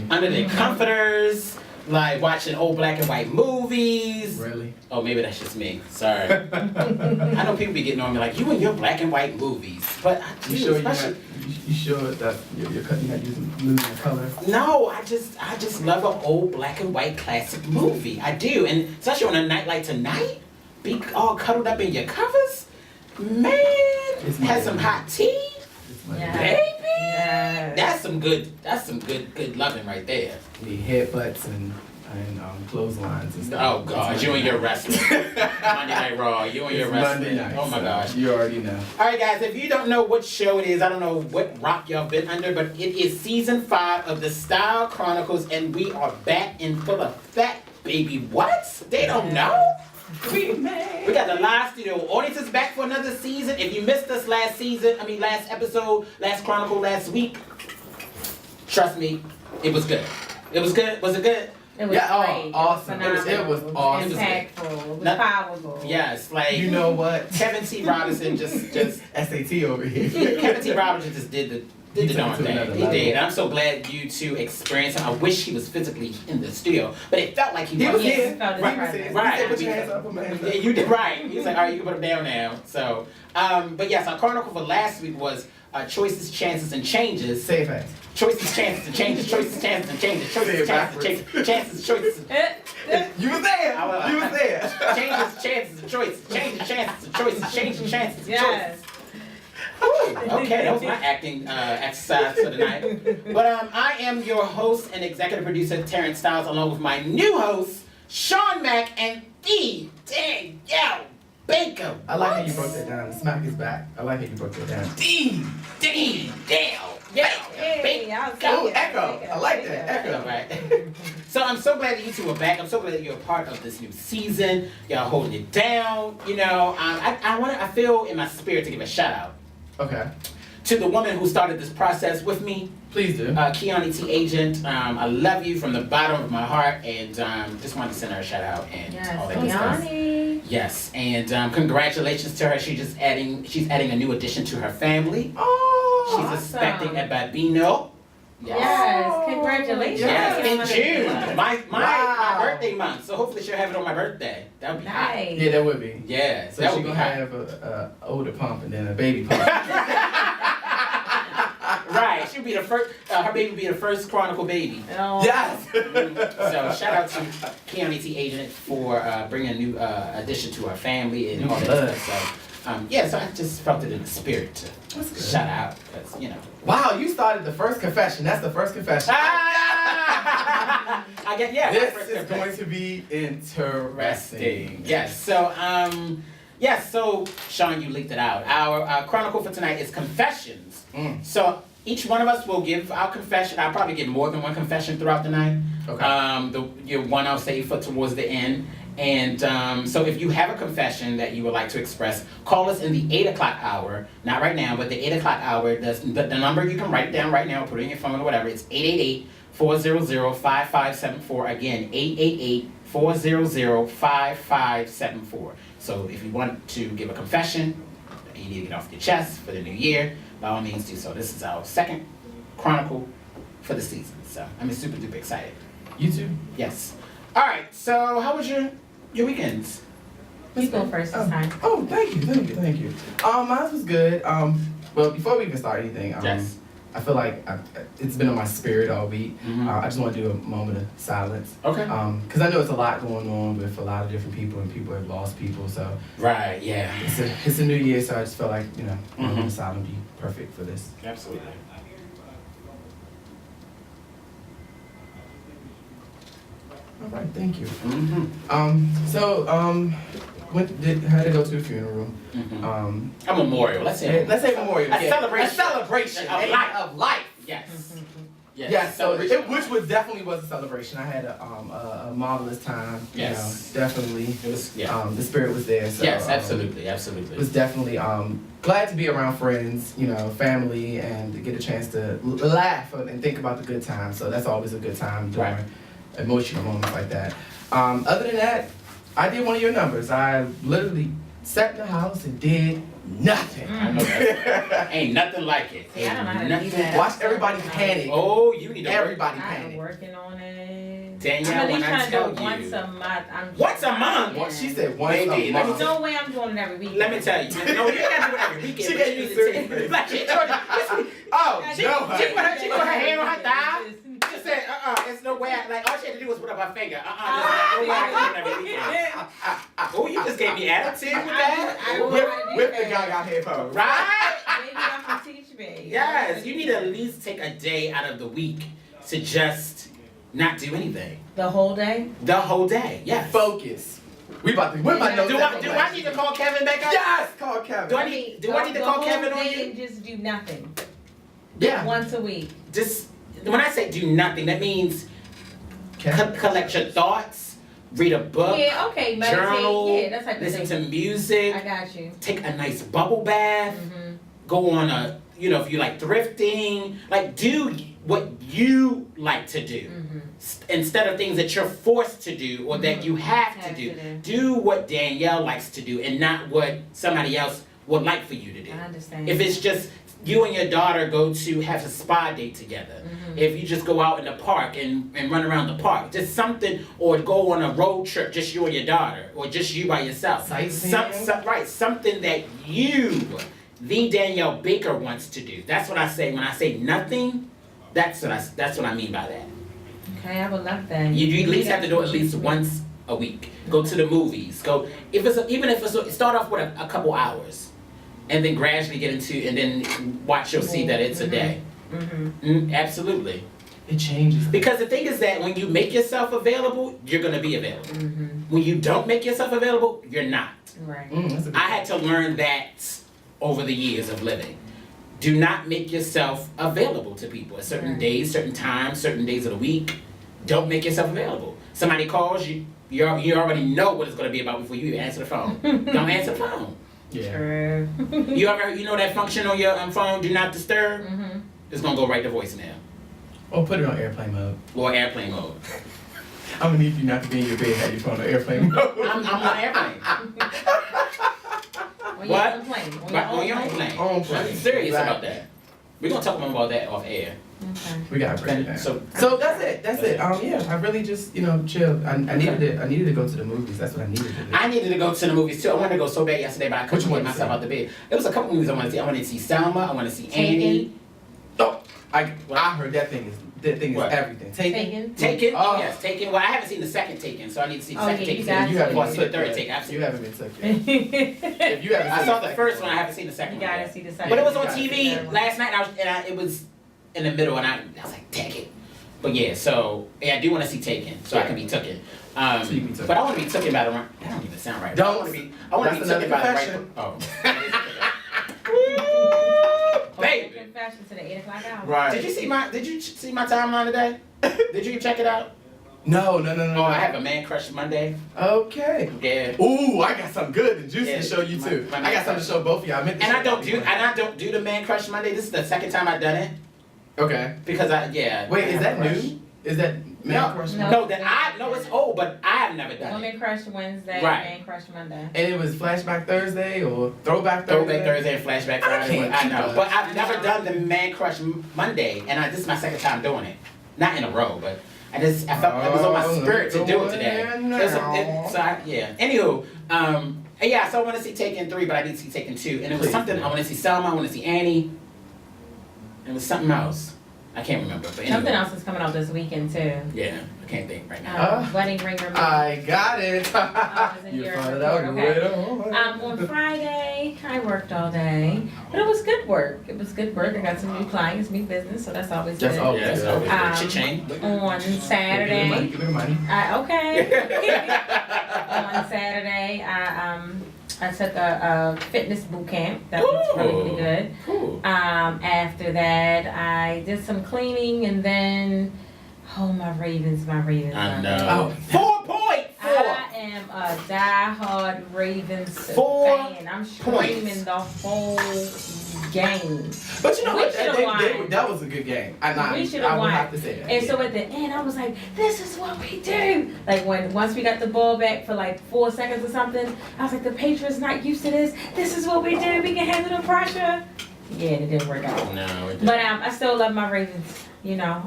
Under their comforters, like watching old black and white movies. Really? Oh, maybe that's just me. Sorry. I know people be getting on me like, you and your black and white movies. But I do, You sure especially... you sure that you're not losing color? No, I just love an old black and white classic movie. I do. And especially on a night like tonight, be all cuddled up in your covers. Man, have some hot tea. Baby. Yes. That's some good loving right there. Need headbutts and clotheslines and stuff. Oh God, you and your wrestling. Monday Night Raw, you and your wrestling. Monday night, Oh my so gosh. You already know. Alright guys, if you don't know what show it is, I don't know what rock y'all been under, but it is season 5 of the Style Chronicles, and we are back in full effect, baby. What? They don't know? We got the live studio audience is back for another season. If you missed us last episode, last chronicle, last week, trust me, it was good. It was good. Was it good? It was great. Awesome. It was awesome. Impactful. It was powerful. Yes, like you know what? Kevin T. Robinson just SAT over here. Kevin T. Robinson just did the darn thing. He did. I'm so glad you two experienced him. I wish he was physically in the studio, but it felt like he was. Here. Right. Put your hands up, put my hands up. Yeah, you did right. He's like, all right, you can put him down now. So, but yes, our chronicle for last week was choices, chances, and changes. Say it fast. Choices, chances, and changes. Choices, chances, and changes. Choices, chances, and changes. Chances, choices. You was there. You was there. Changes, chances, and choices. Changes, chances, and choices. Changes, chances, and choices. Yes. Okay, that was my acting exercise for the night. But I am your host and executive producer, Terrence Styyles, along with my new host, Sean Mack and the Danielle Baker. I like how you broke that down. The smack is back. I like how you broke that down. Danielle Baker. Oh, echo. I like that. Echo. Right. So I'm so glad that you two are back. I'm so glad that you're a part of this new season. Y'all holding it down. You know, I feel in my spirit to give a shout out. Okay. To the woman who started this process with me. Please do. Keone T. Agent. I love you from the bottom of my heart, and just wanted to send her a shout out and all that good stuff. Yes, and congratulations to her. She's adding a new addition to her family. Oh, she's expecting a babino. Yes, congratulations. Yes, in June. My birthday month. So hopefully she'll have it on my birthday. That would be hot. Yeah, that would be. Yeah, so she's gonna have a older pump and then a baby pump. Right, she'll be the first. Her baby will be the first Chronicle baby. Oh. Yes. So shout out to Keone T. Agent for bringing a new addition to our family and all that stuff. So I just felt it in the spirit to shout out, because you know. Wow, you started the first confession. That's the first confession. I get This is going to be interesting. Yes. So Sean, you leaked it out. Our chronicle for tonight is confessions. So each one of us will give our confession. I'll probably give more than one confession throughout the night. Okay. One I'll save for towards the end. And so if you have a confession that you would like to express, call us in the 8 o'clock hour. Not right now, but the 8 o'clock hour. The number, you can write it down right now, put it in your phone or whatever. It's 888-400-5574. Again, 888-400-5574. So if you want to give a confession, and you need to get off your chest for the new year, by all means do so. This is our second chronicle for the season. So I'm super duper excited. You too? Yes. All right. So how was your weekends? Let's go first this time. Oh, thank you. Mine was good. Well, before we even start anything, yes. I feel like it's been on my spirit all week. I just want to do a moment of silence. Okay. Because I know it's a lot going on with a lot of different people, and people have lost people. So right, yeah. It's a new year, so I just felt like a moment of silence would be perfect for this. Absolutely. All right, thank you. Had to go to a funeral. A memorial. Let's say memorial. A celebration. A celebration of life. Yes. Yes. So which definitely was a celebration. I had a marvelous time. Yes. Definitely. It was. Yeah. The spirit was there. So, yes, absolutely. It was definitely glad to be around friends, family, and to get a chance to laugh and think about the good times. So that's always a good time during emotional moments like that. Other than that, I did one of your numbers. I literally sat in the house and did nothing. I know that. Ain't nothing like it. See, I don't know how to Nothing. do that. Watch everybody panic. Oh, you need to Everybody I'm panic. working on it. Danielle, I'm at when least I trying to tell do it once you- a month. Once a month? What she said, once Baby, a let me month. There's no way I'm doing it every week. Let me tell you. No, you ain't gotta do it every weekend. She but gave you need to serious take- face. Like, she told you. Oh, She, no, she put her, she put her hand on her thigh. Just- She said, it's no way. Like, all she had to do was put up her finger. There's no way I can do it every weekend. Oh, you just gave me attitude with that. I don't know Whip, how to do whip the that. Gaga headphones. Right? Maybe y'all can teach me. Yes. You need to at least take a day out of the week to just not do anything. The whole day? The whole day. Yes. Focus. We about to whip my nose. Do I need to call Kevin back up? Yes, call Kevin. Do I need to call Kevin on you? And just do nothing. Yeah. Once a week. Just when I say do nothing, that means collect your thoughts, read a book, Yeah, okay, meditate. journal, Yeah, that's like listen thing. to music, I got you. take a nice bubble bath, Mm-hmm. go on a, if you like thrifting, like do what you like to do. Mm-hmm. Instead of things that you're forced to do or that you have to do. Do what Danielle likes to do and not what somebody else would like for you to do. I understand. If it's just you and your daughter go to have a spa date together, if you just go out in the park and run around the park, just something, or go on a road trip, just you and your daughter, or just you by yourself. Sightseeing. Right, something that you, the Danielle Baker, wants to do. That's what I say when I say nothing. That's what I mean by that. Okay, I would love that. You at least have to do it at least once a week. Go to the movies. Go even if it's start off with a couple hours, and then gradually get into and then watch. You'll see that it's a day. Absolutely. It changes. Because the thing is that when you make yourself available, you're gonna be available. When you don't make yourself available, you're not. Right. That's a good I had to learn that over the years of living. Do not make yourself available to people at certain days, certain times, certain days of the week. Don't make yourself available. Somebody calls you, you already know what it's going to be about before you even answer the phone. Don't answer the phone. Yeah. True. You know that function on your phone, do not disturb? It's going to go right to voicemail Or put it on airplane mode. or airplane mode. I'm gonna need you not to be in your bed and have your phone on airplane mode. I'm on airplane. On What? your own plane. Right, on your own plane. On plane. I'm serious Right. about that. We're going to talk more about that off air. Okay. We gotta break it down. So, So that's it. That's it. Yeah, I really just chilled. I needed to go to the movies. That's what I needed to do. I needed to go to the movies too. I wanted to go so bad yesterday, but I Which couldn't one get you myself see? out the bed. There was a couple movies I wanted to see. I wanted to see Selma. I wanted to see Annie. Oh, I heard that thing is What? everything. Taken. Taken. Oh. Yes, Taken. Well, I haven't seen the second Taken, so I need to see the Oh, second yeah, you Taken. got You to. haven't Before I been see the took third yet. Taken. You Absolutely. haven't been took yet. If you haven't I seen saw the first one. I haven't seen the second You one. gotta yet. see the second. But it was You on gotta see TV that one. last night, and it was in the middle, and I was like, dang it. But yeah, so I do want to see Taken, so I can be taken. So you can be But I want to be taken by the right. That don't even sound right. Don't. I want to be taken by the right. Oh. Baby. Confession to the 8 o'clock hour. Right. Did you see my timeline today? Did you check it out? No. Oh, I have a man crush Monday. Okay. Yeah. Ooh, I got something good and juicy Yeah, to show you too. my I got something to show both of y'all. I meant to And show I don't both do the man crush Monday. This is the second time I've done it Okay. because Wait, Wait, is that new? Is that man crush? No. No, it's old, but I have never done it. Woman Crush Wednesday, Right. Man Crush Monday. And it was Flashback Thursday or Throwback Thursday? Throwback Thursday and Flashback Friday. can't I keep know, up. but I've never done the man crush Monday, and this is my second time doing it. Not in a row, but I felt it was on my spirit to do it today. Anywho, so I want to see Taken 3, but I need to see Taken 2, and it was Please. something. I want to see Selma. I want to see Annie. And it was something else. I can't remember. But anyway. Something else is coming out this weekend too. Yeah, I can't think right now. Wedding Ringer. movie. I got it. it's in You your found it report, out okay. later on. On Friday, I worked all day, but it was good work. I got some new clients, new business, so that's always That's good. always Yeah, it's good. always Um, good. Cha-ching. On Saturday, Give me the money. okay. On Saturday, I took a fitness boot camp. That was really good. Cool. After that, I did some cleaning, and then, my Ravens. I know. Oh. 4.4. I am a diehard Ravens 4 fan. I'm screaming the whole game. But you know We what? should've won. That was a good game. We should have I would won. have to say that. And so at the end, I was like, "This is what we do." Like once we got the ball back for like 4 seconds or something, I was like, "The Patriots not used to this. This is what we do. We can handle the pressure." Yeah, it didn't work out. No, it didn't. But I still love my Ravens,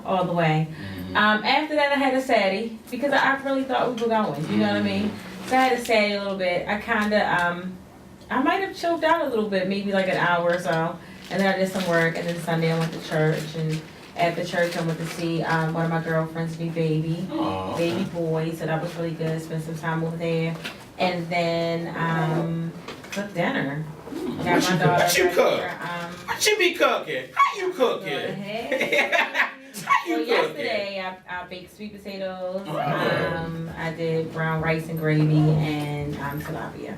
all the way. After that, I had a sadie because I really thought we were going. You know what I mean? So I had a sadie a little bit. I kind of, I might have chilled out a little bit, maybe like an hour or so. And then I did some work, and then Sunday I went to church. And after church, I went to see one of my girlfriend's new baby boy. So that was really good. Spent some time over there. And then cooked dinner. Got my daughter What you ready cook? for, What you be cooking? How you cooking? How you Well, cooking? yesterday I baked sweet potatoes. Oh. I did brown rice and gravy and tilapia.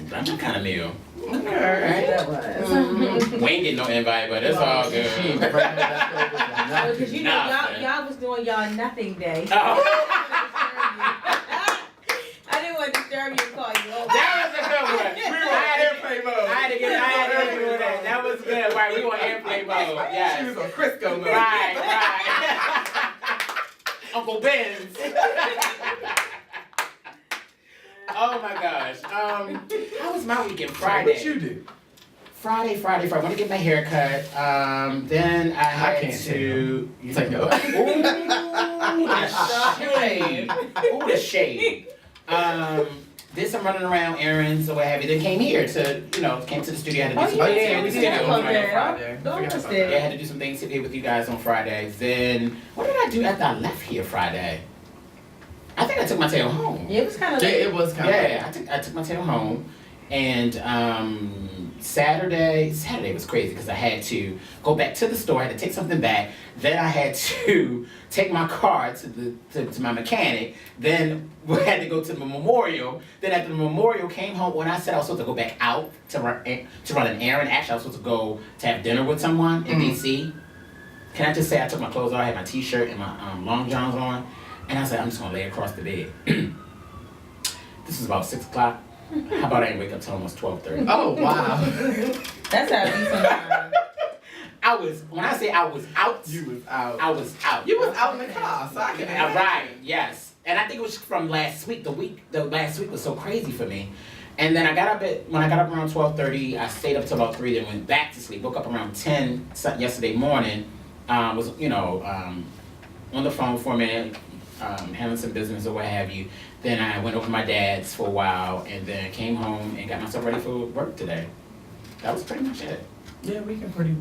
That's my kind of meal. Alright. That was. We ain't getting no invite, but it's all good. Because y'all was doing y'all nothing day. I didn't want to disturb you and call you over. That was a good one. We were on airplane mode. I had to do that. That was good. Right, we were on airplane mode. Yeah. She was on Crisco mode. Right. Uncle Ben's. Oh my gosh. How was my weekend? Friday. What you do? Friday. I went to get my hair cut. Then I had can't to. You take no. Ooh, the shade. Did some running around errands or what have you. Then came here to, came to the studio. Had to do some things we here did on Friday. Friday. Yeah, I had to do some things here with you guys on Fridays. Then, what did I do after I left here Friday? I think I took my tail home. Yeah, it was kind of Yeah, late. it was kind of. Yeah, I took my tail home. And Saturday was crazy because I had to go back to the store. I had to take something back. Then I had to take my car to my mechanic. Then we had to go to the memorial. Then after the memorial, came home. When I said I was supposed to go back out to run an errand, actually I was supposed to go to have dinner with someone in DC. Can I just say I took my clothes off, I had my t-shirt and my long johns on, and I said I'm just gonna lay across the bed. This was about 6 o'clock. How about I didn't wake up till almost 12:30? Oh wow. That's how it be sometimes. When I say I was out, You was out. I was out. You was out in the car, so I can. Right, yes. And I think it was from last week. The last week was so crazy for me. And then when I got up around 12:30, I stayed up till about 3, then went back to sleep. Woke up around 10 yesterday morning. Was on the phone for a minute, handling some business or what have you. Then I went over to my dad's for a while, and then came home and got myself ready for work today. That was pretty much it. Yeah, weekend pretty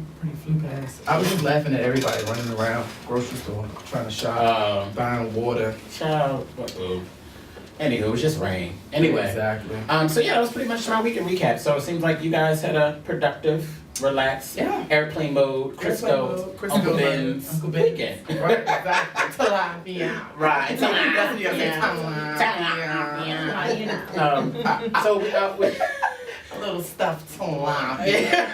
flew past. I was just laughing at everybody running around grocery store trying to shop, buying water. Child, anywho, it was just rain. Anyway, Exactly. So yeah, that was pretty much my weekend recap. So it seems like you guys had a productive, relaxed, airplane mode, Crisco, Uncle Ben's weekend. Right, exactly. Tilapia. Right. That's So a little stuffed tilapia.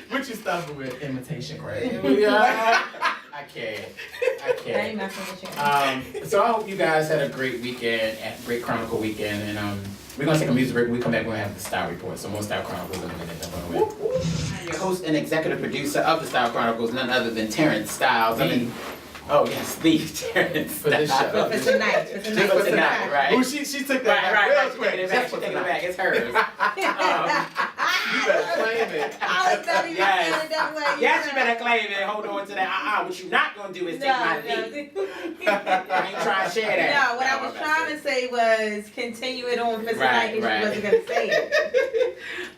What you stuffing with? Imitation crab. I can't. I ain't messing with you. So I hope you guys had a great weekend, a great Chronicle weekend, and we're gonna take a music break. When we come back, we're gonna have the Style Report. So more Style Chronicles in a minute. Don't go away. I'm your host and executive producer of the Style Chronicles, none other than Terrence Styyles. The Terrence For this Styyles. show. For tonight. Just for tonight, right? Ooh, she took that Right. real She's quick. taking it back. She's taking it back. It's hers. You better claim it. I was telling you Yes. it that way. Yes, you better claim it. Hold on to that. What you're not gonna do is take my lead. I ain't trying to share that. No, what I was trying to say was continue it on for tonight Right. because you wasn't going to say it.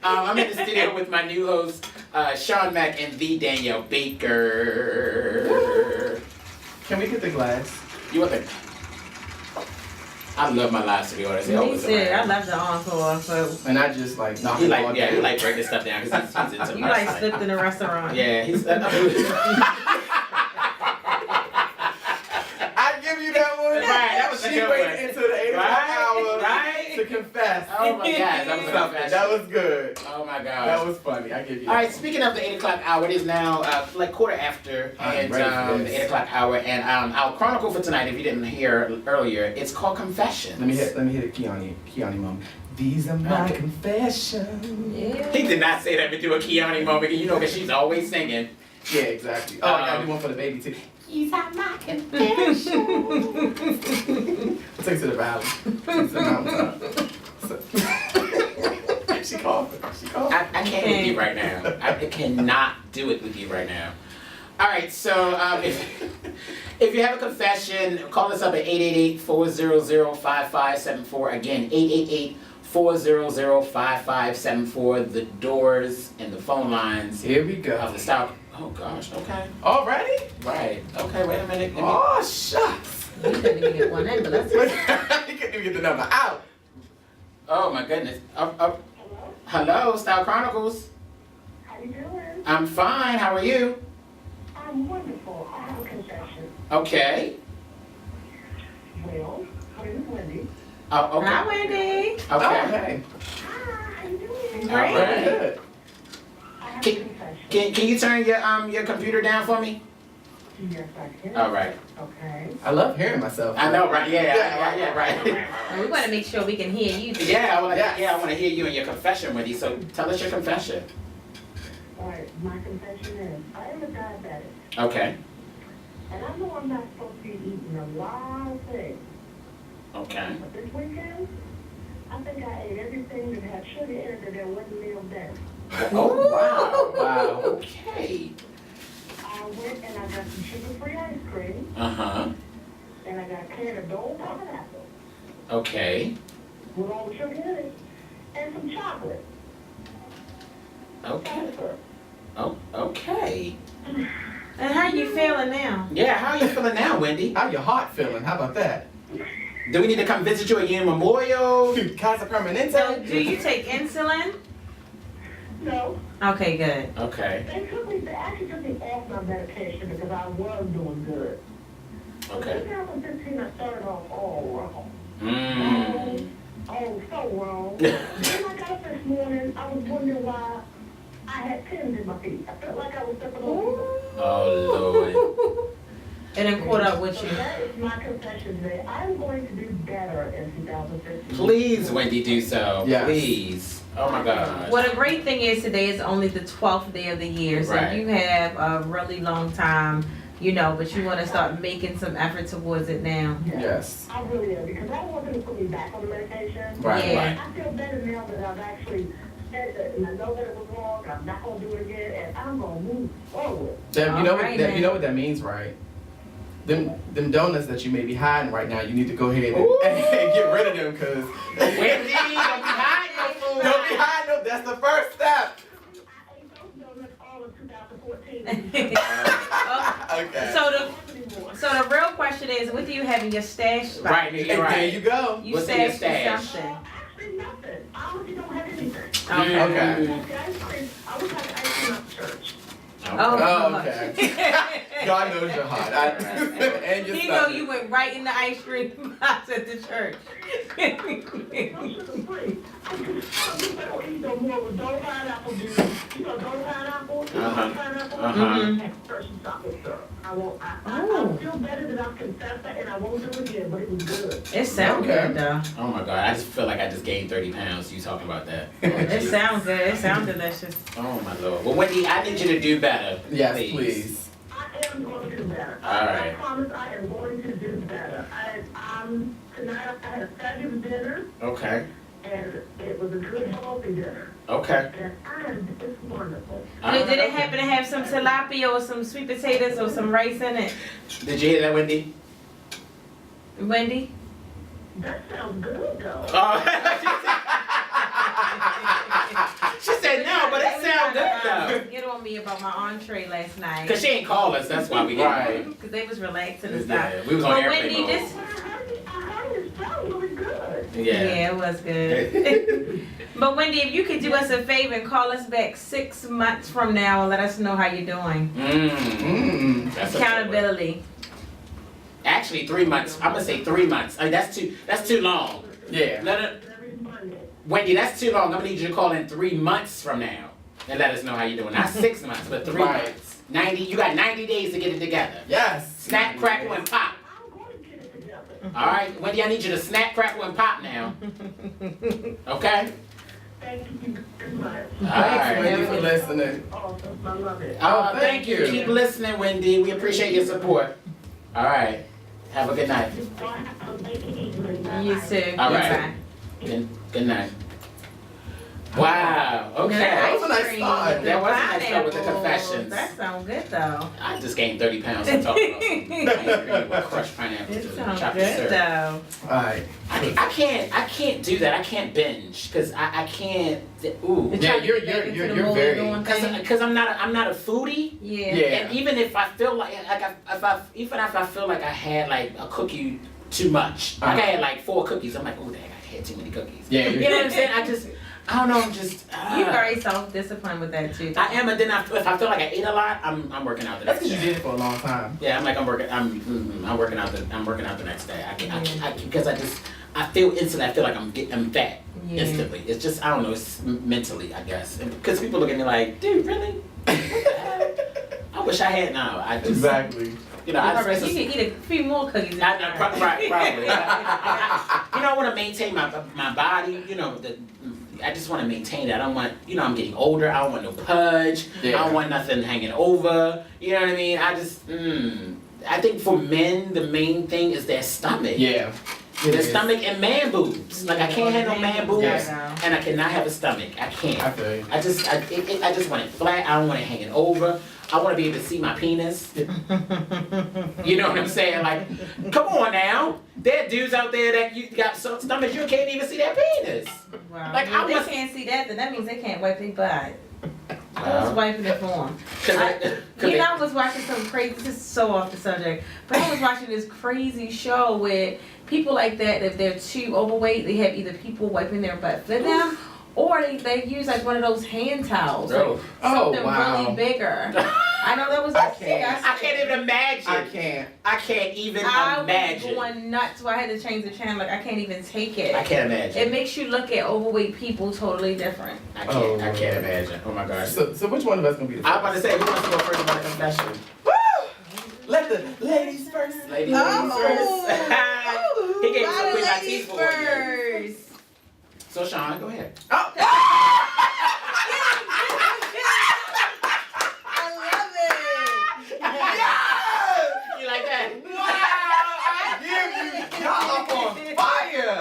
I'm in the studio with my new host, Sean Mack and the Danielle Baker. Can we get the glass? You want the? I love my live studio audience. They Me always too. I around. love the encore. So And I just like knock He it like all he down. like breaking stuff down because he's into you like slipped in a restaurant. Yeah, he's. I give you that one. Right, that was a She good waited one. until the 8 o'clock hour Right? to confess. Oh my gosh, that was Something. That was good. Oh my gosh. That was funny. I give you. All right, speaking of the 8 o'clock hour, it is now like quarter after, I'm and ready for the this. 8 o'clock hour, and our chronicle for tonight, if you didn't hear earlier, it's called Confessions. Let me hit a Keani moment. These are my confessions. Yeah. He did not say that to do a Keone moment, you know, because she's always singing. Yeah, exactly. Oh, I gotta do one for the baby too. These are my confessions. We'll take it to the valley. Take it to the mountaintop. She coughing. She coughing. I can't with you right now. I cannot do it with you right now. All right, so if you have a confession, call us up at 888-400-5574. Again, 888-400-5574. The doors and the phone lines Here we go. of the Style. Oh gosh, okay. Already? Right. Okay, wait a minute. Let me- Oh, shucks. You couldn't even get one in, but that's You couldn't even get the number out. Oh my goodness. Hello, Style Chronicles. How you doing? I'm fine. How are you? I'm wonderful. I have a confession. Okay. Well, my name is Wendy. Oh, Hi, okay. Wendy. Okay. Oh, hey. Hi, how you doing? All right. Very good. I have a Can, confession. can you turn your computer down for me? Yes, I can. All right. Okay. I love hearing myself. I know, right? Yeah, right. And we want to make sure we can hear you. Yeah, I want to. Yes. Yeah, I want to hear you and your confession, Wendy. So tell us your confession. All right, my confession is I am a diabetic. Okay. And I know I'm not supposed to be eating a lot of things. Okay. But this weekend, I think I ate everything that had sugar in it that there wasn't meal there. Oh wow! Wow. Okay. I went and I got some sugar-free ice cream. Uh-huh. And I got a can of Dole pineapple Okay. with all the sugar in it. And some chocolate. Okay. Oh, okay. And how you feeling now? Yeah, how are you feeling now, Wendy? How your heart feeling? How about that? Do we need to come visit you at your memorial? Casa Permanente? So, do you take insulin? No, Okay, good. Okay. they actually took me off my medication because I was doing good. Okay. In 2015, I started off all wrong. Mmm. Oh, so wrong. Then I got up this morning, I was wondering why I had pins in my feet. I felt like I was stepping on people. Oh Lord. And then caught up with So you. that is my confession today. I'm going to do better in 2015. Please, Wendy, do so. Yes. Please. Oh my God. Well, the great thing is today is only the 12th day of the year, so Right. you have a really long time, you know, but you want to start making some effort towards it now. Yes. I really am, because I don't want them to put me back on the medication. Right, Yeah. right. I feel better now that I've actually said that, and I know that it was wrong, I'm not gonna do it again, and I'm gonna move forward. Deb, you know Alright, what? Deb, you then. know what that means, right? Them donuts that you may be hiding right now, you need to go ahead and, Ooh. and get rid of them, cause Wendy, don't be hiding no food. don't be hiding them. That's the first step. I ate those donuts all of 2014. Okay. So the real question is, what do you have in your stash spot? Right, And you're there right. you go. You What's in your stashed stash? something. Actually, nothing. I honestly don't have anything. Okay. Okay. I was having ice cream at church. Oh, okay. God knows your heart. And your You know stomach. you went right in the ice cream box at the church. No sugar-free. I don't eat no more with Dole pineapple juice. You know Dole pineapple? Uh-huh. Pineapple? Uh-huh. And person chocolate syrup. I feel better that I've confessed that, and I won't do it again, but it was good. It sounds Okay. good though. Oh my God, I just feel like I just gained 30 pounds. You talking about that? It sounds good. It sounds delicious. Oh my Lord. Well, Wendy, I need you to do better. Yes, please. I am going to do better. All right. I promise I am going to do better. Tonight I had a fabulous dinner, Okay. and it was a good, healthy dinner. Okay. And it's wonderful. Did it happen to have some tilapia or some sweet potatoes or some rice in it? Did you hear that, Wendy? Wendy? That sounds good, though. She said no, but it sounds good though. Get on me about my entree last night. Cause she ain't call us, that's why we get Right. Because they was relaxing and stuff. Yeah, we was on But airplane Wendy, mode. this, I heard it sounds really good. yeah, it was good. But Wendy, if you could do us a favor and call us back 6 months from now and let us know how you're doing. Mm. That's a good one. Accountability. Actually, 3 months. I'm gonna say 3 months. I mean, that's too long. Yeah. No, Every Monday. Wendy, that's too long. I'm gonna need you to call in 3 months from now and let us know how you're doing. Not 6 months, but 3 Right. months. 90. You got 90 days to get it together. Yes. Snap, crackle, and pop. I'm going to get it together. All right, Wendy, I need you to snap, crackle, and pop now. Okay? Thank you very much. All Thanks, right. Wendy, for listening. Awesome. I love it. Oh, Oh, thank you. thank you. Keep listening, Wendy. We appreciate your support. All right. Have a good night. You too. All right. Bye. Good night. Wow. Okay. That was a nice Cream start. with That the was a nice start with the pineapples. confessions. That sounds good though. I just gained 30 pounds from talking about ice cream with crushed pineapple It to sounds chocolate good syrup. though. Alright. I can't do that. I can't binge because I can't. Ooh. You're Yeah, trying to you're- get back you're- into the you're mood very- of doing things. Because I'm not a foodie. Yeah. Yeah. And even if I feel like even if I feel like I had like a cookie too much, like I had like 4 cookies, I'm like, oh dang, I had too many cookies. Yeah, You know what I'm saying? I don't know. I'm just. You're very self-disciplined with that too. I am, and then if I feel like I ate a lot, I'm working out the That's next because you day. did it for a long time. Yeah, I'm working out the next day. Because I feel instantly. I feel like I'm fat Yeah. instantly. It's just I don't know. It's mentally, I guess. Because people look at me like, dude, really? What the hell? I wish I had now. I just Exactly. you know I You just, can eat a few more cookies. right, probably. You know, I want to maintain my body. You know, I just want to maintain that. I don't want, I'm getting older. I don't want no pudge. Yeah. I don't want nothing hanging over. You know what I mean? I think for men, the main thing is their stomach. Yeah. Their stomach and man boobs. Like I can't have no man boobs, Yeah. and I cannot have a stomach. I can't. I feel you. I just want it flat. I don't want it hanging over. I want to be able to see my penis. You know what I'm saying? Like, come on now. There are dudes out there that you got some stomachs you can't even see their penis. Wow. Like, Well, I they was- can't see that, then that means they can't wipe their butt. I was wiping it for them. I was watching some crazy, this is so off the subject, but I was watching this crazy show where people like that, if they're too overweight, they have either people wiping their butt for them, or they use like one of those hand towels, like something really bigger. I know that was disgusting. I can't even imagine. I can't even I imagine. was going nuts, so I had to change the channel. Like I can't even take it. I can't imagine. It makes you look at overweight people totally different. I can't imagine. Oh my gosh. So which one of us gonna be the first? I was about to say, who wants to go first about the confession? Let the ladies first. Ladies first. He gave us a quick Latif for you. So Sean, go ahead. Oh. I love it. You like that? Wow! I give you y'all up on fire.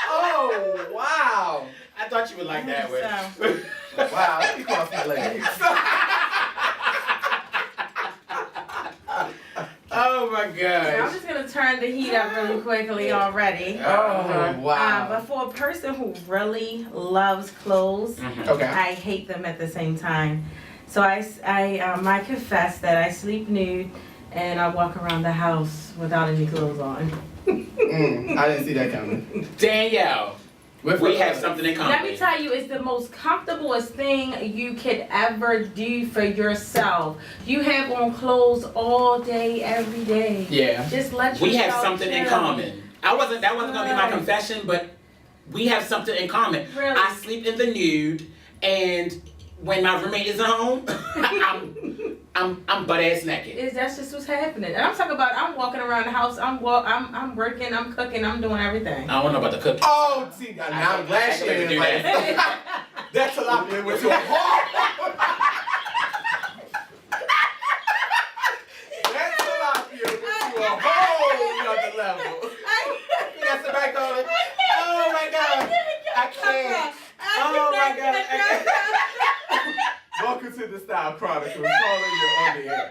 Oh wow! I thought you would like that one. Wow! Let me cross my legs. Oh my I'm gosh. just gonna turn the heat up really quickly already. Oh wow! But for a person who really loves clothes, Okay. I hate them at the same time. So I confess that I sleep nude and I walk around the house without any clothes on. I didn't see that coming. Danielle, we have something in common. Let me tell you, it's the most comfortablest thing you could ever do for yourself. You have on clothes all day, every day. Yeah. Just let yourself We have something in chill. common. That wasn't gonna be my confession, but we have something in common. Really? I sleep in the nude, and when my roommate is home, I'm butt ass naked. That's just what's happening. And I'm talking about I'm walking around the house, I'm working, I'm cooking, I'm doing everything. I don't know about the cooking. Oh, see, now I'm glad she didn't do like that. That's a lot. It was your heart. That's a lot. It was to a whole nother level. You got some back on it. Oh my God. I can't. Oh my God. Welcome to the Style Chronicles. Calling you on the air.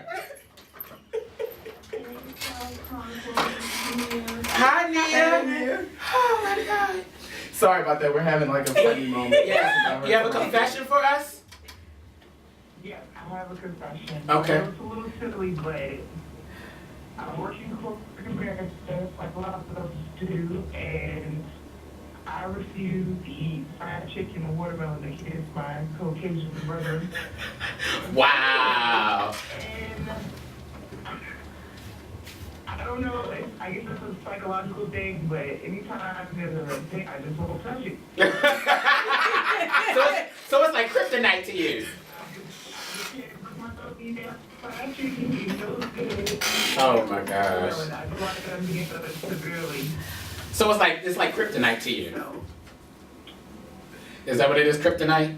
Hi, Nia. Nia. Oh my God. Sorry about that. We're having like a funny moment. Yeah. You have a confession for us? Yes, I have a confession. Okay. It's a little silly, but I'm working close to America, like a lot of us do, and I refuse to eat fried chicken and watermelon against my Caucasian brother. Wow. And I don't know, I guess it's a psychological thing, but anytime there's a thing, I just won't touch it. So it's like kryptonite to you. I can't put myself in you got fried chicken, you know it's good. Oh my gosh. And I do like them to get severely. So it's like kryptonite to you. No. Is that what it is, kryptonite?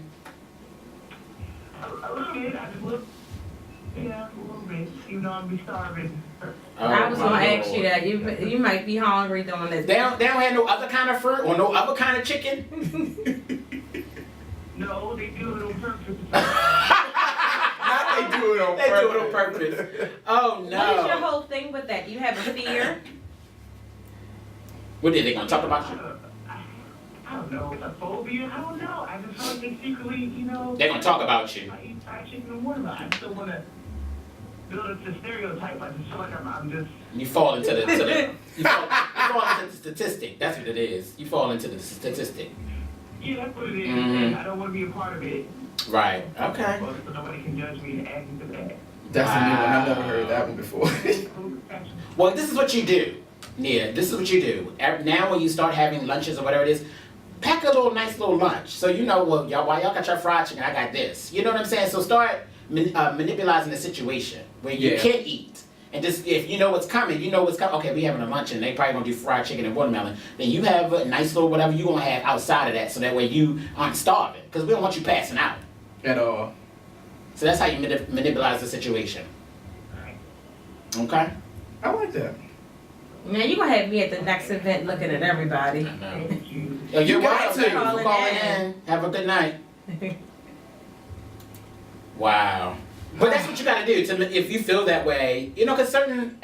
A little bit. I just look. Yeah, a little bit. Even though I'm be starving. Oh, I was gonna my ask you Lord. that. You might be hungry doing this. They don't have no other kind of fruit or no other kind of chicken? No, they do it on purpose. Not they do it on They purpose. do it on purpose. Oh What is your no. whole thing with that? You have a fear? What are they gonna talk about you? I don't know. It's a phobia. I don't know. I just feel like they secretly, you know. They're gonna talk about you. I eat fried chicken and watermelon. I still want to build up the stereotype. I just feel like I'm just. You fall into you fall into the statistic. That's what it is. You fall into the statistic. Yeah, that's what it is. Mhm. And I don't want to be a part of it. Right. Okay. Well, so nobody can judge me and add into that. That's a new one. I've never heard that one before. Well, this is what you do, Nia. This is what you do. Now, when you start having lunches or whatever it is, pack a nice little lunch. So you know, well, while y'all got your fried chicken, I got this. You know what I'm saying? So start manipulating the situation where you Yeah. can eat. And just, if you know what's coming, you know what's coming. Okay, we having a lunch and they probably gonna do fried chicken and watermelon. Then you have a nice little whatever you gonna have outside of that, so that way you aren't starving. Because we don't want you passing out. At all. So that's how you manipulate the situation. Okay? I like that. Man, you gonna have me at the next event looking at everybody. Thank you. You're got welcome. to. Calling Calling in. in. Have a good night. Wow. But that's what you gotta do to, if you feel that way, you know, because certain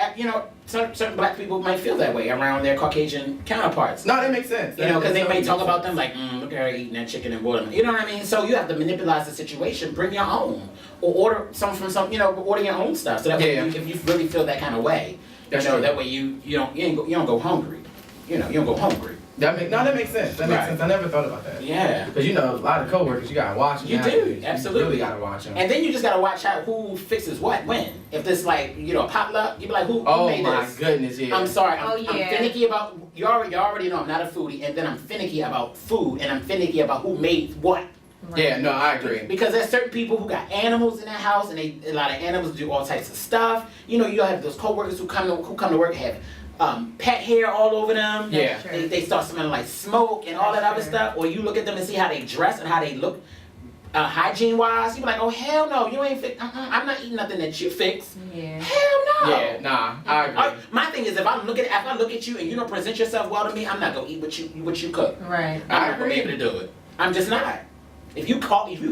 black people might feel that way around their Caucasian counterparts. No, that makes sense. You know, because they may That talk makes about sense. them like, look at her eating that chicken and watermelon. You know what I mean? So you have to manipulate the situation, bring your own, or order some from some, order your own stuff. So that way, Yeah. if you really feel that kind of way, That's you know, true. that way you don't go hungry. You don't go hungry. That makes sense. That makes Right. sense. I never thought about that. Yeah. Because a lot of coworkers, you gotta watch them. You do, absolutely. You really gotta watch them. And then you just gotta watch out who fixes what when. If this like a potluck, you be like, who Oh made my this? goodness, yeah. I'm sorry. Oh, I'm yeah. finicky about you already know I'm not a foodie, and then I'm finicky about food, and I'm finicky about who made what. Yeah, no, I agree. Because there's certain people who got animals in their house, and a lot of animals do all types of stuff. You have those coworkers who come to work have pet hair all over them. Yeah. They start smelling like smoke and all that other stuff. Or you look at them and see how they dress and how they look, hygiene wise. You be like, oh hell no, you ain't fix. I'm not eating nothing that you fix. Yeah. Hell no. Yeah, nah, I agree. My thing is, if I look at you and you don't present yourself well to me, I'm not gonna eat what you cook. Right. I'm not gonna be able to do it. I'm just not. If you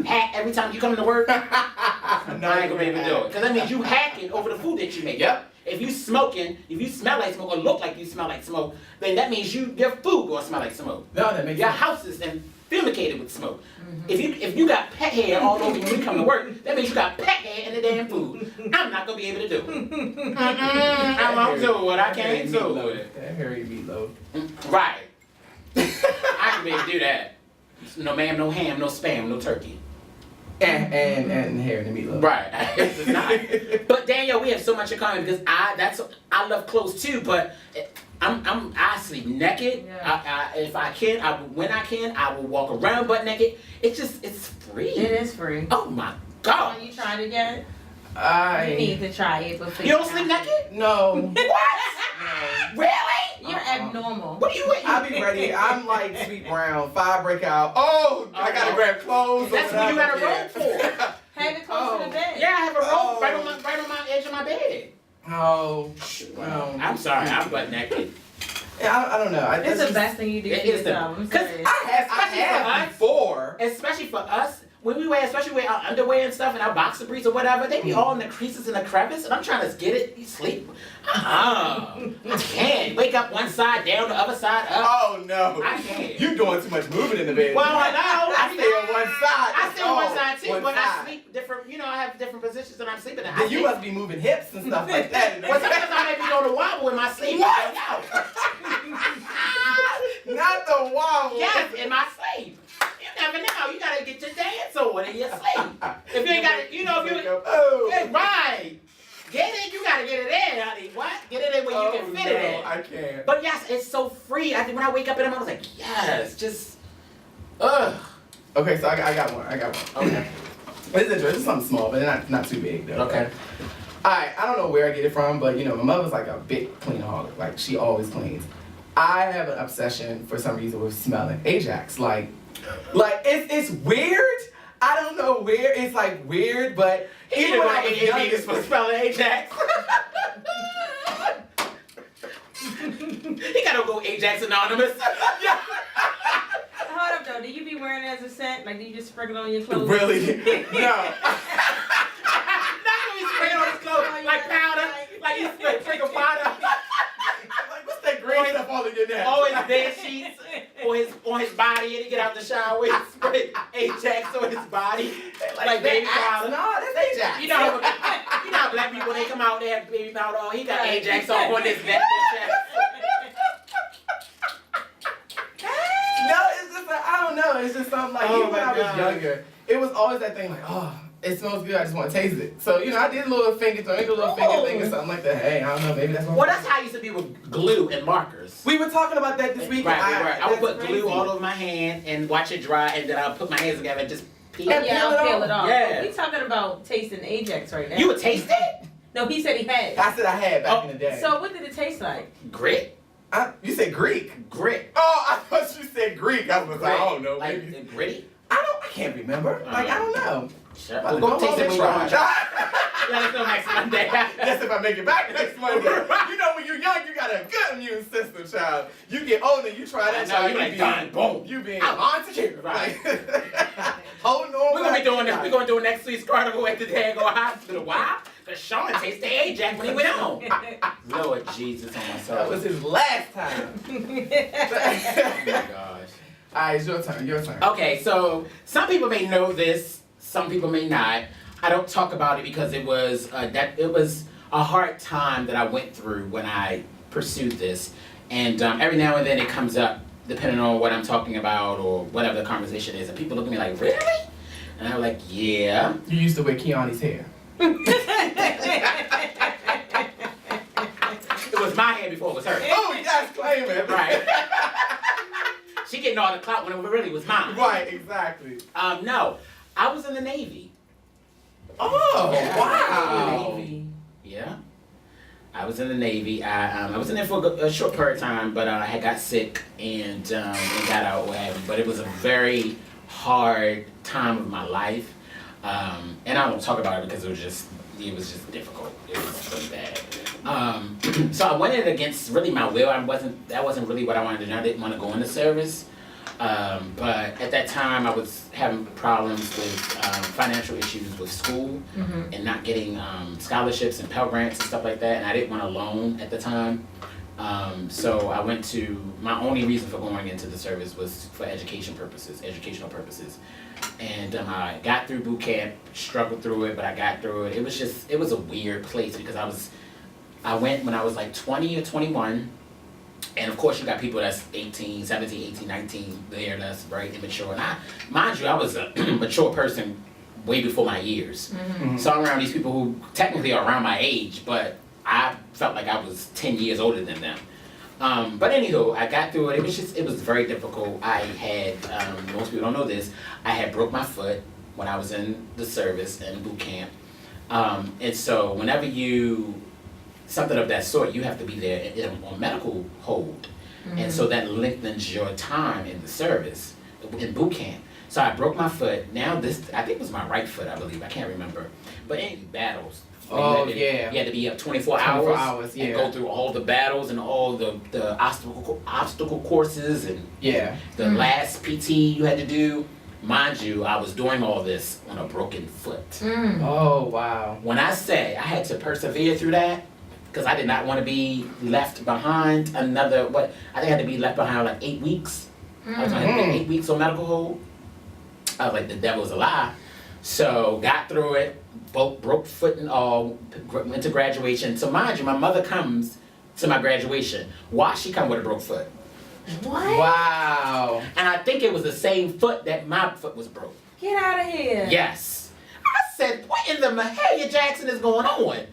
hack every time you come to work, I ain't gonna be able to do it. Because that means you hacking over the food that you make. Yep. If you smoking, if you smell like smoke or look like you smell like smoke, then that means your food gonna smell like smoke. No, that makes Your sense. house is fumigated with smoke. If you got pet hair all over you when you come to work, that means you got pet hair in the damn food. I'm not gonna be able to do it. I won't do it. I can't do it. That hairy meatloaf. Right. I can be able to do that. No ma'am, no ham, no spam, no turkey. And hair in the meatloaf. Right. It's not. But Daniel, we have so much in common because I love clothes too, but I sleep naked. Yeah. If I can, when I can, I will walk around butt naked. It's free. It is free. Oh my God. Oh, you tried it yet? You need to try it before You don't sleep naked? No. What? Really? You're abnormal. What are you eating? I be ready. I'm like Sweet Brown. 5 breakout. Oh, I gotta grab clothes. That's what you got a robe for. Have it close to the bed. Yeah, I have a robe Oh. right on my edge of my bed. Oh, well. I'm sorry, I'm butt naked. Yeah, I don't know. It's the best thing you do for It is the- yourself. I'm Cause serious. I have before. Especially for us, when we wear our underwear and stuff and our boxer briefs or whatever, they be all in the creases and the crevice, and I'm trying to get it. You sleep. I can't. Wake up one side, down the other side, up. Oh no. I can't. You doing too much moving in the bed. Well, I know. I stay on one side. I stay on one Oh, side too, one but I side. sleep different. I have different positions that I'm sleeping in. Then you must be moving hips and stuff like that. Well, sometimes I may be on the wobble in my sleep. What? No. Not the wobble. Yes, in my sleep. You never know. You gotta get your dance on in your sleep. If you ain't got it, if you. Oh. Yeah, right. Get it, you gotta get it in, honey. What? Get it in where you can fit it in. I can't. But yes, it's so free. I think when I wake up in the morning, I was like, yes, just, ugh. Okay, so I got one. Okay. It's interesting. It's something small, but not too big though. Okay. Alright, I don't know where I get it from, but my mother's like a big cleanaholic. Like she always cleans. I have an obsession for some reason with smelling Ajax. Like it's weird. I don't know where it's like weird, but even when I was younger, for spelling Ajax. He gotta go Ajax Anonymous. Yeah. Hold up though, do you be wearing it as a scent? Like do you just sprinkle it on your clothes? Really? No. Not gonna be spraying on his clothes like powder. Like you sprinkle powder. Like what's that green stuff all in your neck? Or his bed sheets, on his body, and he get out the shower, he spray Ajax on his body, like baby powder. No, that's Ajax. You know how black people, when they come out, they have baby powder on. He got Ajax on his neck and chest. No, it's just like, I don't know. It's just something like, even when I was younger, it was always that thing like, oh, it smells good, I just want to taste it. So, I did a little finger thing, or something like that. Hey, I don't know, maybe that's what Well, that's how I used to be with glue and markers. we were talking about that this week. Right. I would put crazy. glue all over my hand and watch it dry, and then I'll put my hands together and just peel And it. Yeah, I'll peel it off. Yeah. We talking about tasting Ajax right now. You would taste it? No, he said he had. I said I had back in the day. So what did it taste like? Grit? You said Greek. Grit. Oh, I thought you said Greek. I was like, I don't know, Like maybe. gritty? I can't remember. Like, I don't know. Sure. We'll We'll go taste it when you're home. try. Let us know next Monday. That's if I make it back next Monday. When you're young, you got a good immune system, child. You get older, you try that, I know, child. you like, done, boom. You being Out. on to you. Right. Holding on. We're gonna be doing this. We're gonna do next week's Chronicle at the Dago Hospital. Why? Because Sean tasted the Ajax when he went home. Lord Jesus on my soul. That was his last time. Oh my gosh. Alright, it's your turn. Okay, so some people may know this, some people may not. I don't talk about it because it was a hard time that I went through when I pursued this, and every now and then it comes up depending on what I'm talking about or whatever the conversation is, and people look at me like, really? And I'm like, yeah. You used to wear Keanu's hair. It was my hair before it was hers. Oh, yes, claim it. Right. She getting all the clout when it really was mine. Right, exactly. No, I was in the Navy. Oh, Yeah. wow. Navy. Yeah. I was in the Navy. I was in there for a short period of time, but I had got sick and got out, what have you. But it was a very hard time of my life. And I don't talk about it because it was just difficult. It was really bad. So I went in against really my will. That wasn't really what I wanted to do. I didn't want to go into service. But at that time I was having problems with financial issues with school and not getting scholarships and Pell Grants and stuff like that. And I didn't want a loan at the time. So I went to, my only reason for going into the service was for educational purposes. And I got through boot camp, struggled through it, but I got through it. It was a weird place because I went when I was like 20 or 21. And of course you got people that's 18, 17, 18, 19 there that's very immature. And mind you, I was a mature person way before my years. So I'm around these people who technically are around my age, but I felt like I was 10 years older than them. But anywho, I got through it. It was very difficult. I had, most people don't know this, I had broke my foot when I was in the service and boot camp. And so whenever something of that sort, you have to be there on medical hold. And so that lengthens your time in the service, in boot camp. So I broke my foot. Now I think it was my right foot, I believe. I can't remember. But in battles. Oh, You yeah. had to be up 24 hours, yeah. and go through all the battles and all the obstacle courses and the last PT you had to do. Mind you, I was doing all this on a broken foot. Oh, wow. When I say I had to persevere through that, because I did not want to be left behind I think I had to be left behind like 8 weeks. I was going to have 8 weeks on medical hold. I was like, the devil's a lie. So got through it, broke foot and all, went to graduation. So mind you, my mother comes to my graduation. Why she come with a broke foot? What? Wow. And I think it was the same foot that my foot was broke. Get out of here. Yes. I said, what in the Mahalia Jackson is going on?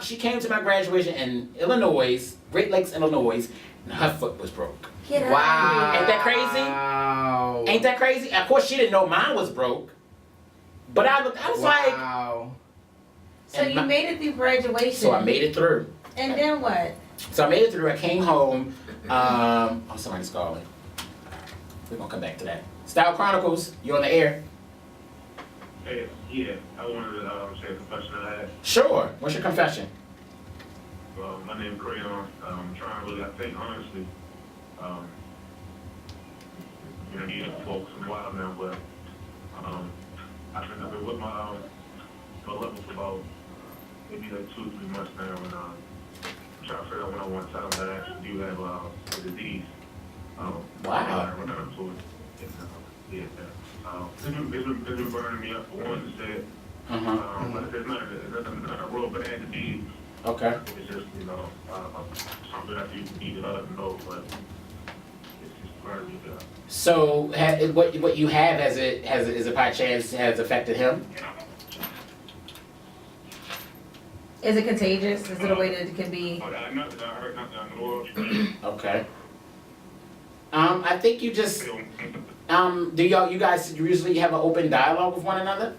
She came to my graduation in Illinois, Great Lakes, Illinois, and her foot was broke. Get out Wow. of here. Ain't that crazy? Wow. Ain't that crazy? Of course, she didn't know mine was broke. But I was like, Wow. So you made it through graduation. so I made it through. And then what? So I made it through. I came home. Oh, somebody's calling. We're gonna come back to that. Style Chronicles, you on the air? Hey, yeah, I wanted to say a confession that I had. Sure. What's your confession? My name is Crayon. I'm trying really, I think honestly, you know, folks a while now, but I've been with my level for about maybe like 2 or 3 months now, and I'm trying to figure out when I want to tell them that I actually do have a disease. Wow. I run out to it. It's been burning me up for one to say it. But it's not a real bad disease. Okay. It's just, you know, something that you need to let them know, but it's just burning me up. So what you have is it by chance has affected him? Is it contagious? Is it a way that it can be? I heard nothing on the world. Okay. I think you just do you guys usually have an open dialogue with one another?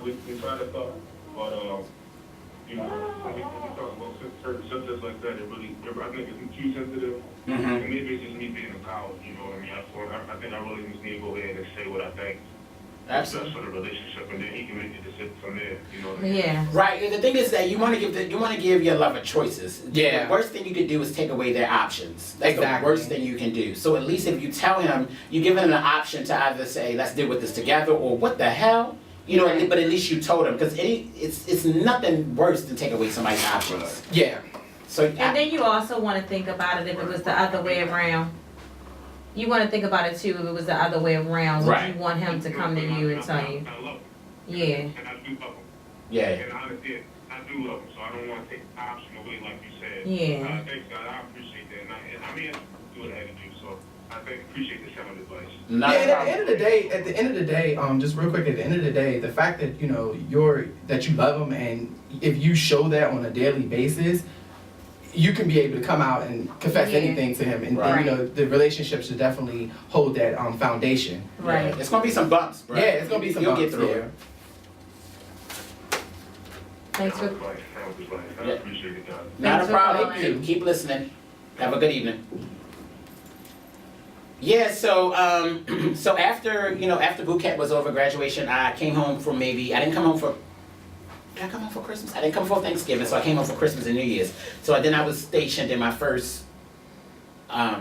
We try to talk, but you know, when we talk about certain subjects like that, I think it's too sensitive. And maybe it's just me being a coward, you know what I mean? I think I really just need to go ahead and say what I think. Absolutely. That's for the relationship, and then he can make the decision from there, you know what I mean? Yeah. Right. And the thing is that you want to give your lover choices. Yeah. The worst thing you could do is take away their options. That's the Exactly. worst thing you can do. So at least if you tell him, you give him an option to either say, let's deal with this together, or what the hell, you know. But at least you told him, because it's nothing worse than take away somebody's options. Yeah. So And then you also want to think about it if it was the other way around. You want to think about it too if it was the other way around. Would Right. you want him to come to you and tell you? I love him. Yeah. And I do love him. yeah. And honestly, I do love him, so I don't want to take the option away like you said. Yeah. Thanks, God. I appreciate that. And I mean, I do what I had to do, so I appreciate the sound advice. Not Yeah, a and at problem. the end of the day, just real quick, at the end of the day, the fact that, you know, that you love them, and if you show that on a daily basis, you can be able to come out and confess Yeah. anything to him, and Right. you know, the relationship should definitely hold that foundation. Right. Yeah. It's gonna be some bumps, bro. Yeah, it's gonna be some You'll bumps, get through yeah. it. Thanks for. Sound advice. I Yeah. appreciate it, God. Not a Thanks for problem. calling. Keep listening. Have a good evening. Yeah, so so after boot camp was over, graduation, I came home for did I come home for Christmas? I didn't come for Thanksgiving, so I came home for Christmas and New Year's. So then I was stationed in my first my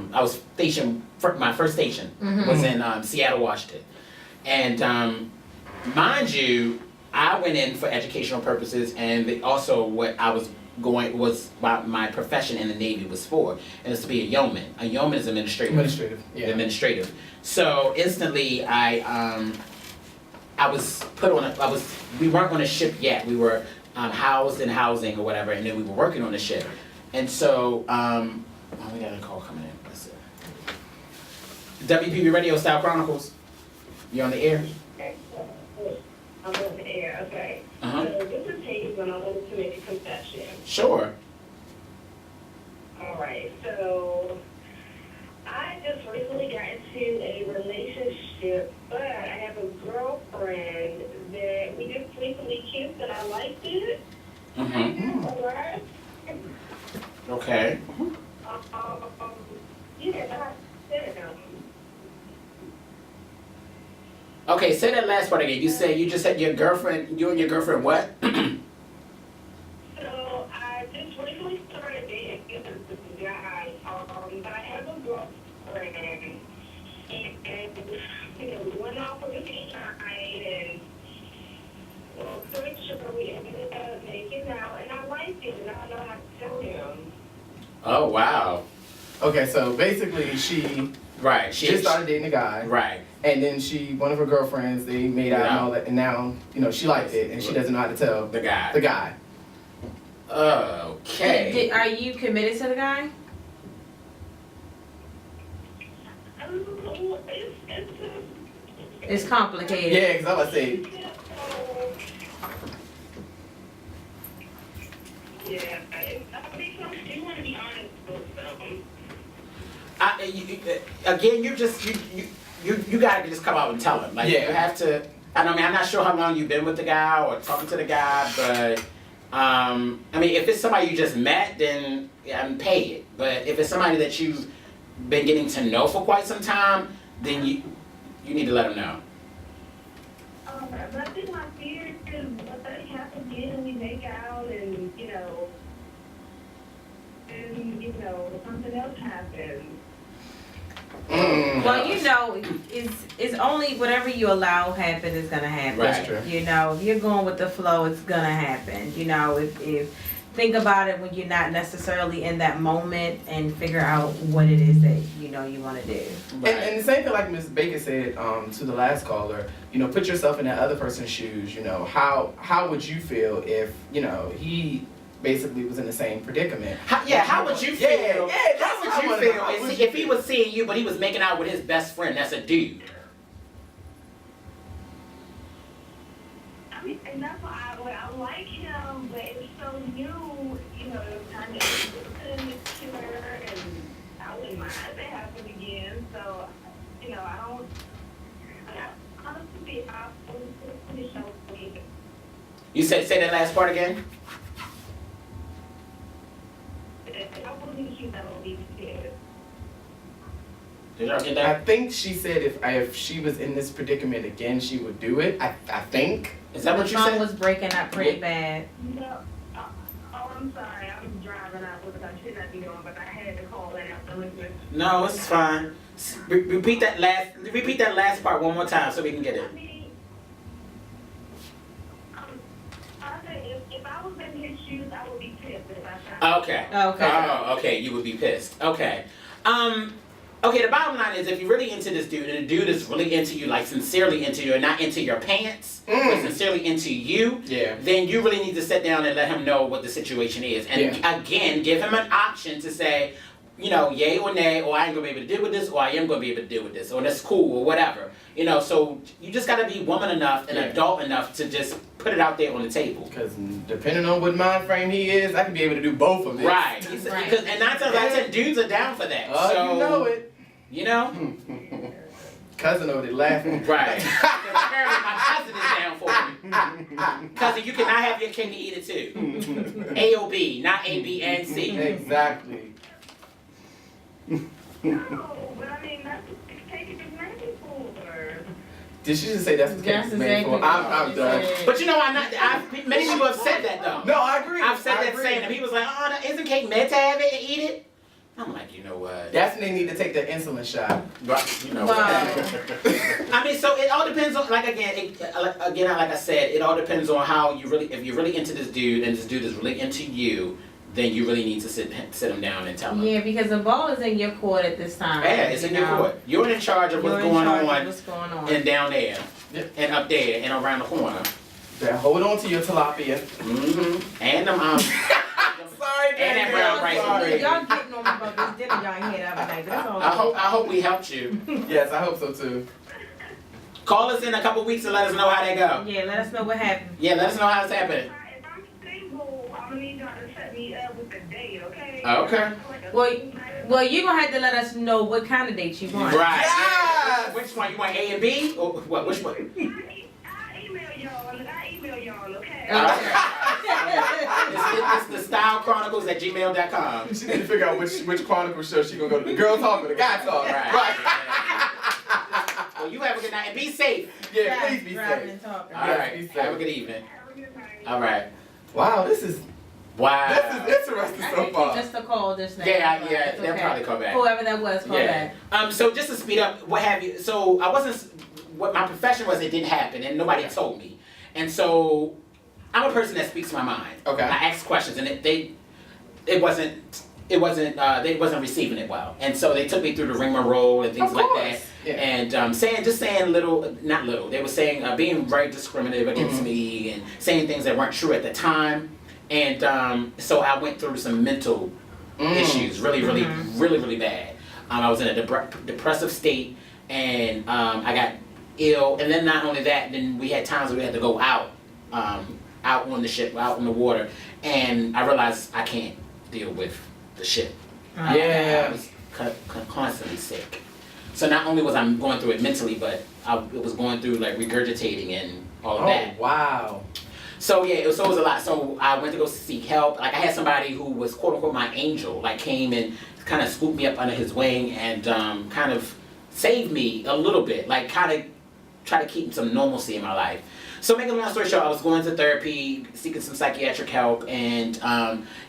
first station was in Seattle, Washington. And mind you, I went in for educational purposes, and also what I was my profession in the Navy was for, and it's to be a yeoman. A yeoman is administrative. Yeah. Administrative. So instantly, I was put on we weren't on a ship yet. We were housed in housing or whatever, and then we were working on the ship. And so, we got a call coming in. Let's see. WPB Radio Style Chronicles. You on the air? I'm on the air, okay. Uh-huh. So this is Hayes, and I wanted to make a confession. Sure. All right, so I just recently got into a relationship, but I have a girlfriend that we just recently kissed, and I liked it. Mm-hmm. All right. Okay. Yeah, I said it. Okay, say that last part again. You just said your girlfriend, you and your girlfriend what? So I just recently started dating this guy, but I have a girlfriend, and we went off for the date night, and pretty sure we ended up making out, and I liked it, and I don't know how to tell him. Oh wow. Okay, so basically she Right. just started dating a guy. Right. And then one of her girlfriends, they made out and all that, and now, you know, she liked it, and she doesn't know how to tell The guy. the guy. Okay. Are you committed to the guy? It's complicated. Yeah, because I was saying, Yeah, I mean, you want to be honest with them. Again, you gotta just come out and tell him. Like you have to. I mean, I'm not sure how long you've been with the guy or talking to the guy, but I mean, if it's somebody you just met, then pay it. But if it's somebody that you've been getting to know for quite some time, then you need to let them know. But I think my fear is what that happens again and we make out and, something else happens. Well, it's only whatever you allow happen is gonna happen. Right. If you're going with the flow, it's gonna happen. If think about it when you're not necessarily in that moment and figure out what it is that you want to do. Right. And the same thing like Ms. Baker said to the last caller, put yourself in that other person's shoes. How would you feel if he basically was in the same predicament? How would you feel? How would you feel if he was seeing you but he was making out with his best friend that's a dude? I mean, and that's why I like him, but it's so new, kind of to her, and I wouldn't mind if it happened again. So, I don't. Honestly, I wouldn't show me. You say that last part again? I wouldn't shoot that on me. Did y'all get I that? think she said if she was in this predicament again, she would do it. I think. Is that what you The phone said? was breaking up pretty bad. No. I'm sorry. I was driving out with I should not be doing, but I had to call in after listening. No, it's fine. Repeat that last part one more time so we can get it. I mean, I said if I was in his shoes, I would be pissed if I found Okay. Okay. Oh, okay. You would be pissed. Okay. Okay. The bottom line is, if you're really into this dude, and the dude is really into you, like sincerely into you, and not into your pants, but sincerely into you, then you really need to sit down and let him know what the situation is. And again, give him an option to say, yay or nay, or I ain't gonna be able to deal with this, or I am gonna be able to deal with this, or that's cool, or whatever. So you just gotta be woman enough and adult enough to just put it out there on the table. Because depending on what mind frame he is, I can be able to do both of it. Right. And 9 times out of 10, dudes are down for that. You know it. Cousin over there laughing. Right. Because apparently my cousin is down for it. Cousin, you cannot have your king to eat it too. A or B, not A, B, and C. Exactly. No, but I mean, that's what it's taking his name for. Did she just say that's what cake is made for? I'm done. But many people have said that though. No, I agree. I've said that saying, and he was like, oh, isn't cake meant to have it and eat it? I'm like, you know what? That's when they need to take the insulin shot. Right. You know Wow. what? I mean, so it all depends on, like I said, it all depends on how if you're really into this dude and this dude is really into you, then you really need to sit him down and tell him. Yeah, because the ball is in your court at this time. Yeah, it's in your court. You're in charge of what's going on and down there and up there and around the corner. Then hold on to your tilapia. Mm-hmm. And them Sorry, and that brown rice and gravy. Y'all getting on me about this dinner y'all ain't had the other night. That's all. I hope we helped you. Yes, I hope so too. Call us in a couple weeks and let us know how they go. Yeah, let us know what happened. Yeah, let us know how it's happening. If I'm single, I'm gonna need y'all to set me up with a date, okay? Okay. Well, you're gonna have to let us know what kind of date you want. Right. Yes! Which one? You want A and B? Or what? Which one? I email y'all, okay? It's the Styyles@gmail.com. She need to figure out which Chronicles show she gonna go to. The girl talk or the guy talk. Right. Well, you have a good night and be safe. Yeah, please be Driving safe. and talking. All right. Have a good evening. All right. Wow, this is Wow. interesting I so think far. just a call just now. Yeah, but yeah. it's They'll okay. probably call back. Whoever that was, call back. So just to speed up, what have you? So I wasn't. What my profession was, it didn't happen, and nobody told me. And so I'm a person that speaks my mind. Okay. I ask questions, and they wasn't receiving it well, and so they took me through the rigmarole and things Of like course. that. Yeah. And saying little, not little. They were saying being very discriminative against me and saying things that weren't true at the time. And so I went through some mental issues, really bad. I was in a depressive state, and I got ill. And then not only that, then we had times where we had to go out on the ship, out in the water, and I realized I can't deal with the ship. I Yeah. was constantly sick. So not only was I going through it mentally, but it was going through like regurgitating and all of that. Wow. So yeah, it was a lot. So I went to go seek help. Like I had somebody who was quote unquote my angel, like came and kind of scooped me up under his wing and kind of saved me a little bit, like kind of try to keep some normalcy in my life. So making a long story short, I was going to therapy, seeking some psychiatric help, and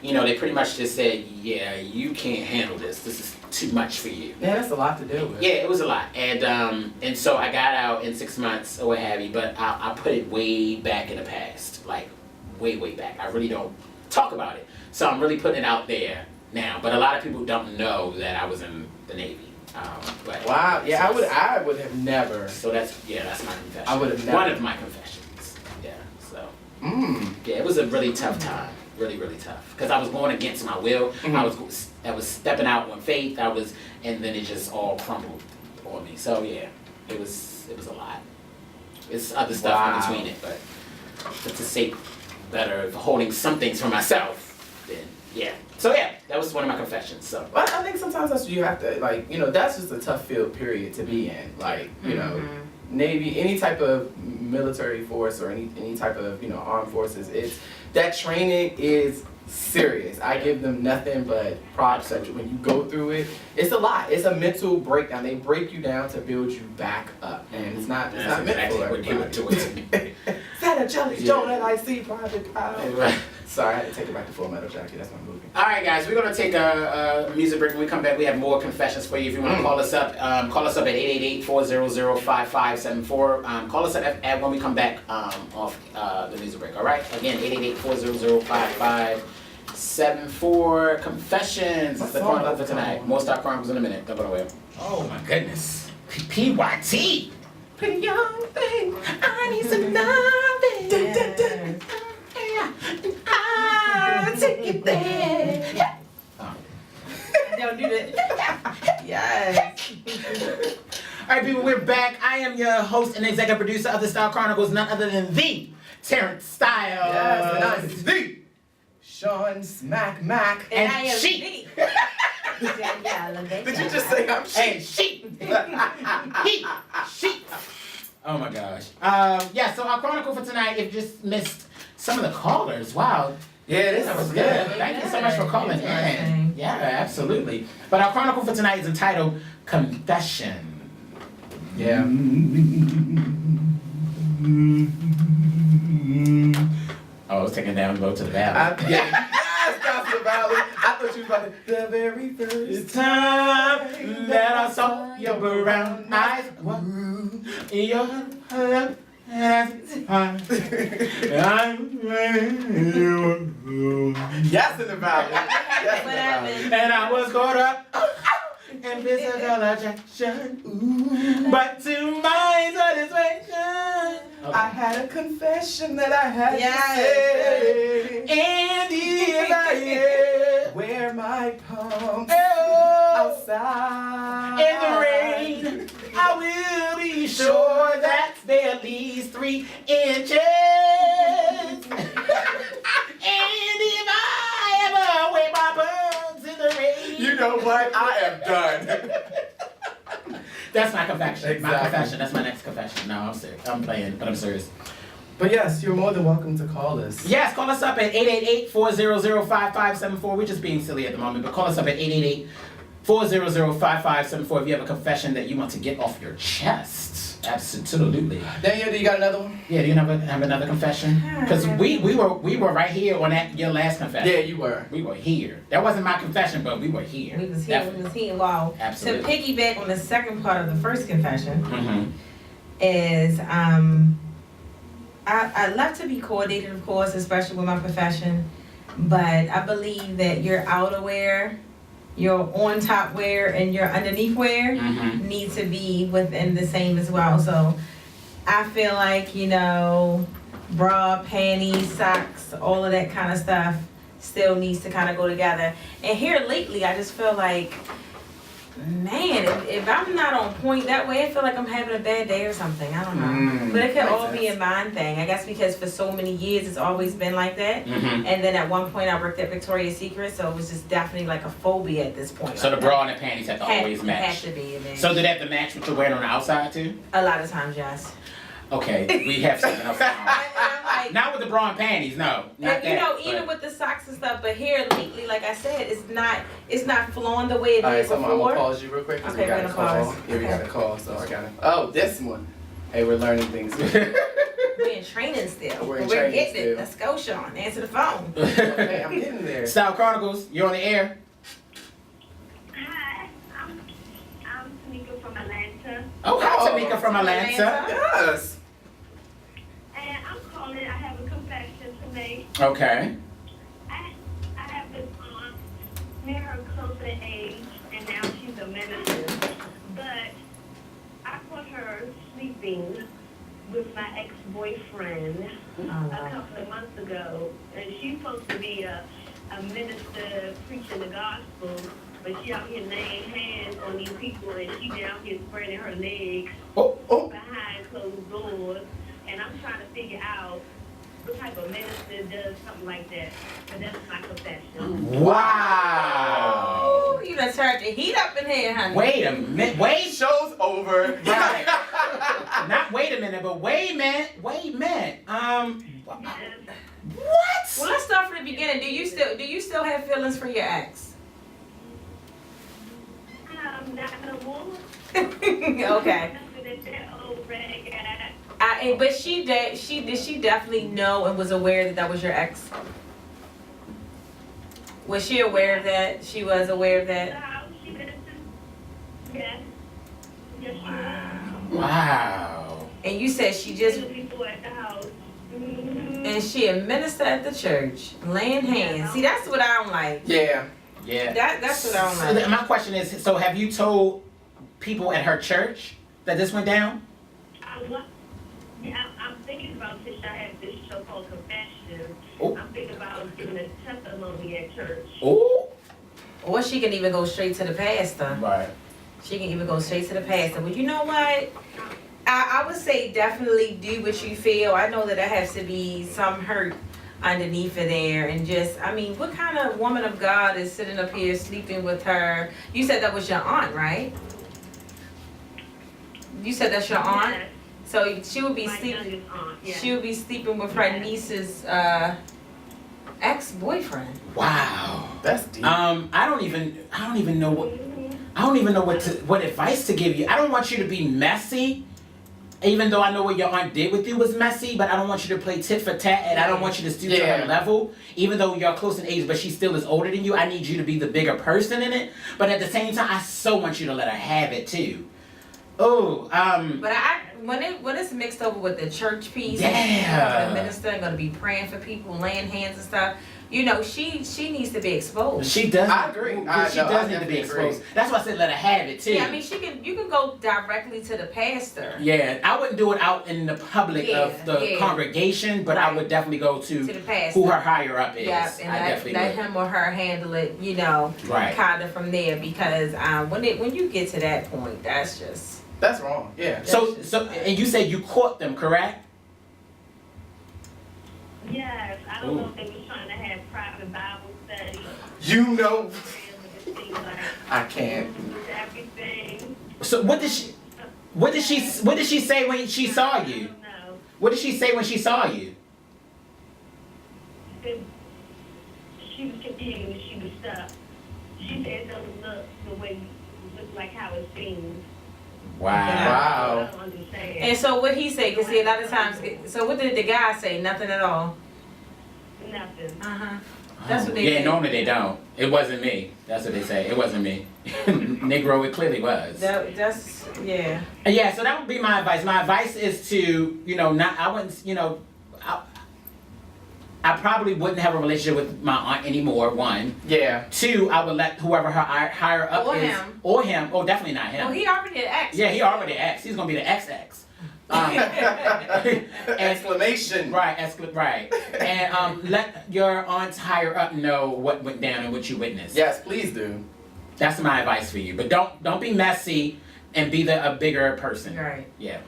they pretty much just said, yeah, you can't handle this. This is too much for you. Yeah, that's a lot to deal with. Yeah, it was a lot. And so I got out in 6 months or what have you, but I put it way back in the past, like way, way back. I really don't talk about it. So I'm really putting it out there now. But a lot of people don't know that I was in the Navy. But wow, yeah, so I would have never. So that's my confession. I would have never. One of my confessions. Yeah, so. Yeah, it was a really tough time. Really, really tough. Because I was going against my will. I was stepping out on faith. And then it just all crumbled on me. So yeah, it was a lot. It's other stuff in between it, but to say better of holding some things for myself, then yeah. So yeah, that was one of my confessions. So I think sometimes that's what you have to that's just a tough field period to be in. Like, Navy, any type of military force or any type of, armed forces, that training is serious. I give them nothing but props. When you go through it, it's a lot. It's a mental breakdown. They break you down to build you back up, and it's not meant for everybody. What you would do it to me. Is that a jelly donut I see, Private Kyle? Sorry, I had to take it back to Full Metal Jacket. That's my movie. All right, guys, we're gonna take a music break. When we come back, we have more confessions for you. If you want to call us up at 888-400-5574. Call us up at when we come back off the music break. All right, again, 888-400-5574. Confessions. That's the Chronicles for tonight. More Star Chronicles in a minute. Don't go away. Oh my goodness. PYT. Pretty young thing. I need some loving. I'll take it there. Don't do that. Yes. All right, people, we're back. I am your host and executive producer of the Style Chronicles, none other than the Terrence Styyles. Yes, and I'm the Sean Smack Mac. And I am she. Did you just say I'm she? And she. She. Oh my gosh. So our chronicle for tonight, if you just missed some of the callers, wow. Yeah, That was good. Thank you so much for calling in. Yeah, absolutely. But our chronicle for tonight is entitled Confession. Yeah. Oh, I was taking down low to the valley. Yes, that's the valley. I thought you was about to. The very first time that I saw your brown eyes, your love. Yes, in the valley. Yes, in the valley. And I was caught up in physical attraction, but to my satisfaction, I had a confession that I had to say. And if I wear my pumps outside in the rain, I will be sure that they're at least 3 inches. And if I ever wear my pumps in the rain, you know what? I am done. That's my confession. Exactly. My confession. That's my next confession. No, I'm serious. I'm playing, but I'm serious. But yes, you're more than welcome to call us. Yes, call us up at 888-400-5574. We're just being silly at the moment, but call us up at 888-400-5574 if you have a confession that you want to get off your chest. Absolutely. Daniel, do you got another one? Yeah, do you have another confession? Because we were right here on your last confession. Yeah, you were. We were here. That wasn't my confession, but we were here. We was here. Definitely. We was here. Wow. Absolutely. To piggyback on the second part of the first confession is I love to be coordinated, of course, especially with my profession. But I believe that your outer wear, your on top wear, and your underneath wear need to be within the same as well. So I feel like, bra, panties, socks, all of that kind of stuff still needs to kind of go together. And here lately, I just feel like Man, if I'm not on point that way, I feel like I'm having a bad day or something. I don't know. But it could makes all be a sense. mind thing. I guess because for so many years it's always been like that. Mm-hmm. And then at one point I worked at Victoria's Secret, so it was just definitely like a phobia at this point. So the bra and the panties have to always Have match. to be. And then So do they have to match what you're wearing on the outside too? a lot of times, yes. Okay, we have something else. And I'm like, Not with the bra and panties, no. Not and, you know, that, even but- with the socks and stuff, but here lately, like I said, it's not flowing the way it All right, did so I'm before. gonna pause you real quick because Okay, we got we're a gonna call. pause. Here we Okay. got a call, so I gotta. Oh, this one. Hey, we're learning things. We're in training still. We're in We're training getting still. it. Let's go, Sean. Answer the phone. Okay, I'm getting there. Style Chronicles, you're on the air. Hi, I'm Tamika from Atlanta, Oh, hi, Oh, Tamika from Atlanta. Yes. and I'm calling. I have a confession to make. Okay. I have this aunt, near her close in age, and now she's a minister. But I caught her sleeping with my ex-boyfriend Oh, a wow. couple of months ago, and she's supposed to be a minister preaching the gospel, but she out here laying hands on these people, and she down here spreading her legs Oh, behind closed doors, and I'm trying to figure out what type of minister does something like that. And that's my confession. wow. Oh, you done turned the heat up in here, honey. Wait a minute. Wait. Show's over. Right. Not wait a minute, but wait a minute. Wait a minute. What? Well, let's start from the beginning. Do you still have feelings for your ex? Not no more. Okay. Nothing that that old rag got. But she definitely know and was aware that that was your ex. Was she aware of that? She was aware of that. She ministered. Yes. Yes, she was. Wow. And you said she She just was before at the house. and she a minister at the church, laying hands. See, that's what I don't like. Yeah. Yeah. That's what I don't So like. my question is, so have you told people at her church that this went down? I'm thinking about since I have this show called Confession. Oh. I'm thinking about giving a testimony at church. Oh. Or she can even go straight to the pastor. Right. She can even go straight to the pastor. But you know what? I would say definitely do what you feel. I know that there has to be some hurt underneath of there. And just, I mean, what kind of woman of God is sitting up here sleeping with her? You said that was your aunt, right? You said that's your aunt? Yes, So she would be my sleeping. youngest aunt, yes. She would be sleeping with her niece's ex-boyfriend. Wow. That's deep. I don't even know what advice to give you. I don't want you to be messy. Even though I know what your aunt did with you was messy, but I don't want you to play tit for tat, and I don't want you to stoop to her Yeah. level. Even though you're close in age, but she still is older than you, I need you to be the bigger person in it. But at the same time, I so want you to let her have it too. Oh, But when it's mixed over with the church piece, Yeah. the minister and gonna be praying for people, laying hands and stuff. You know, she needs to be exposed. she does. I agree. She I does need to definitely be agree. exposed. That's why I said let her have it too. Yeah, I mean, you can go directly to the pastor. Yeah, I wouldn't do it out in the public of the Yeah. congregation, but I Right. would definitely go To to the pastor. who her higher up is. Yeah, and I definitely let would. him or her handle it, you know, Right. kind of from there. Because when you get to that point, that's just That's wrong. Yeah. So, and you said you caught them, correct? Yes, I don't know if they was trying to have private Bible study. You know. It seems like I can't. everything. So what did she say when she saw you? I don't know. What did she say when she saw you? She was confused. She was stuck. She said it doesn't look the way it look like how it seems. Wow. Wow. I don't understand. And so what he say? Cause see, a lot of times. So what did the guy say? Nothing at all. Nothing. That's what they Yeah, say. normally they don't. It wasn't me. That's what they say. It wasn't me. Negro, it clearly was. That's yeah. Yeah, so that would be my advice. My advice is to, I wouldn't, I probably wouldn't have a relationship with my aunt anymore, one. Yeah. Two, I would let whoever her higher up Or is. him. Or him. Oh, definitely not him. Well, he already did X. Yeah, he already ex. He's going to be the XX. Exclamation. Right. And let your aunts higher up know what went down and what you witnessed. Yes, please do. That's my advice for you. But don't be messy and be a bigger person. Right. Yeah.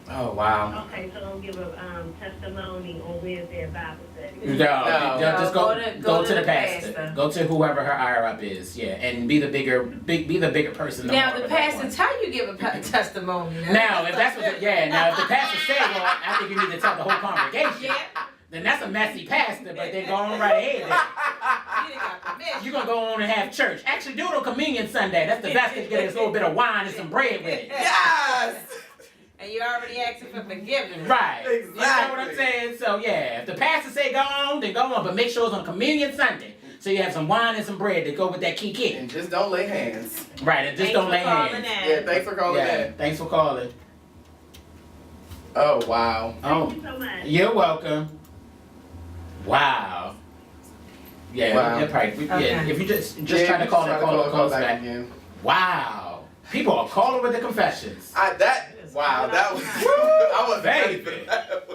Oh wow. Okay, so don't give a testimony on Wednesday at Bible study. No, just go to the pastor. pastor. Go to whoever her higher up is. Yeah, and be the bigger person. Now the pastor tell you give a testimony. Now if that's what now if the pastor says, well, I think you need to tell the whole congregation. Yeah. Then that's a messy pastor, but then go on right ahead. You're gonna go on and have church. Actually, do it on Communion Sunday. That's the best. You get a little bit of wine and some bread with it. Yes! And you already asking for forgiveness. Right. Exactly. You know what I'm saying? So yeah, if the pastor say go on, then go on. But make sure it's on Communion Sunday. So you have some wine and some bread to go with that kiki. And just don't lay hands. Right, and just don't lay hands. Yeah, thanks for calling in. Thanks for calling. Oh, wow. Thank you so much. You're welcome. Wow. Yeah, Wow. yeah, probably. Yeah, Okay. if you just try to call us back. again. Wow. People are calling with the confessions. Wow, that was. I wasn't ready for Baby. that.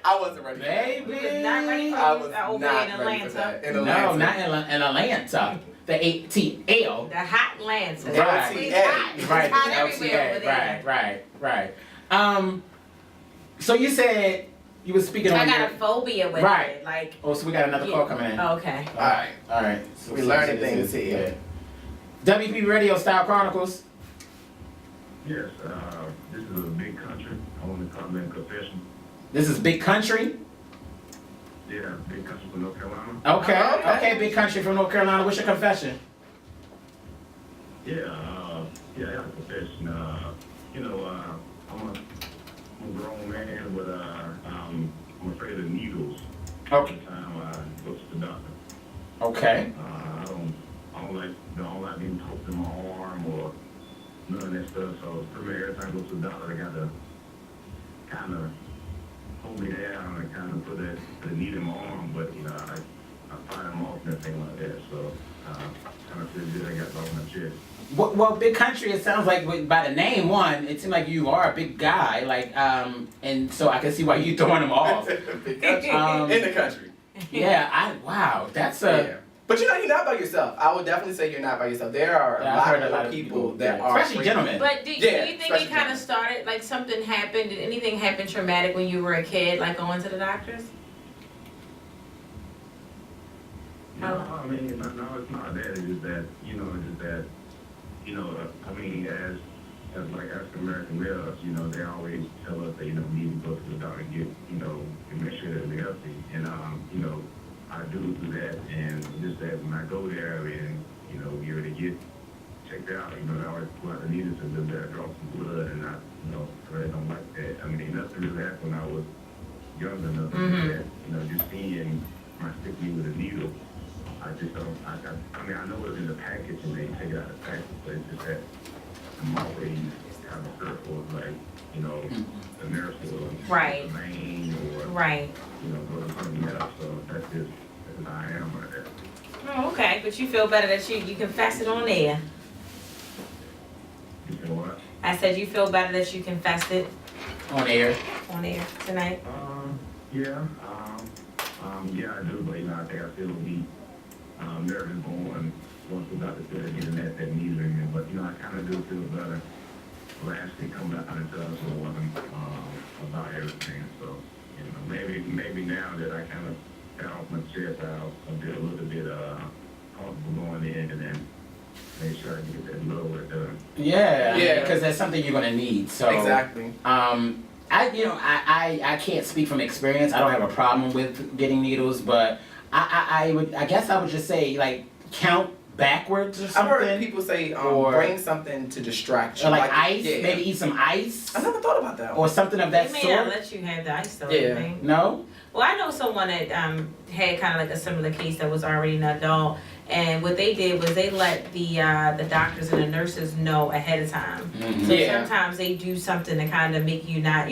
I wasn't ready for that. We was not ready for I you was over not in ready for Atlanta. that. In No, Atlanta. not in Atlanta. The ATL. The hot Atlanta. Right. It's hot. It's Right. hot everywhere over there. Right. So you said you were speaking I on got your... a phobia with Right. it. Like, Oh, so we got another call coming in. oh, okay. All right. So We learning things here. WP Radio Style Chronicles. Yes, this is a big country. I want to comment confession. This is Big Country. Yeah, big country from North Carolina. Okay, Big Country from North Carolina. What's your confession? Yeah, I have a confession. I'm a grown man, but I'm afraid of needles. Okay. Every time I go to the doctor. Okay. I don't like being poked in my arm or none of that stuff. So every time I go to the doctor, I got to kind of hold me down and kind of put the needle in my arm. But I find them off and everything like that. So kind of feel good. I got it off my chest. Well, Big Country, it sounds like by the name one, it seems like you are a big guy, and so I can see why you throwing them off. Big country. In the country. Yeah, wow, that's Yeah. But you're not by yourself. I would definitely say you're not by yourself. There are I've a lot of people that are. especially gentlemen. But do you Yeah, think especially it kind of started, like something happened? Did anything happen traumatic when you were a kid, like going to the doctors? No, I mean, no, it's not that. It's just that, I mean, as like African American males, they always tell us that, we need to go to the doctor and get, and make sure that we're healthy. And, I do that. And just that when I go there and, get ready to get checked out, I always pull out the needles and just draw some blood. And I really don't like that. I mean, nothing really happened when I was younger enough to that, just seeing my stick me with a needle. I just don't, I know it's in the package and they take it out of the package, but it's just that I'm always kind of fearful of the nurse or Right. the main or, Right. go to something else. So that's how I am right there. Oh, okay. But you feel better that you confess it on air. You know what? I said you feel better that you confessed it On air. on air tonight. Yeah, I do, but I think I still would be nervous going once the doctor said getting that needle in me. But I kind of do feel better lastly coming out and tell us about everything. So maybe now that I kind of got off my chest, I'll be a little bit comfortable going in and then make sure I get that lower done. Yeah, because that's something you're gonna need. So Exactly. I can't speak from experience. I don't have a problem with getting needles, but I guess I would just say like count backwards or I've something. heard people say Or- bring something to distract you. Or like ice, yeah. maybe eat some ice I never thought about that. or something of They that may not sort. let you have the ice though. Yeah. They- No? Well, I know someone that had kind of like a similar case that was already an adult, and what they did was they let the doctors and the nurses know ahead of time. Mhm. So Yeah. sometimes they do something to kind of make you not,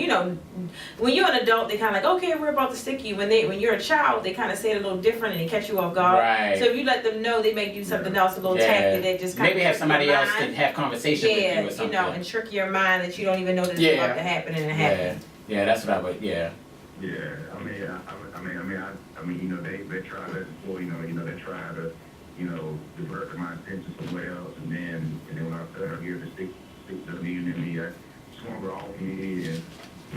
when you're an adult, they kind of like, okay, we're about to stick you. When you're a child, they kind of say it a little different and they catch you off guard. Right. So if you let them know, they may do something else a little tacky that just kind Maybe of have somebody else to have conversation with you or something. and trick your mind that you don't even know this is Yeah. about to happen and it happens. Yeah, that's what I would. Yeah. Yeah, they try that before, they try to, diverted my attention somewhere else, and then when I felt her here to stick the needle in me, I swung her off me, and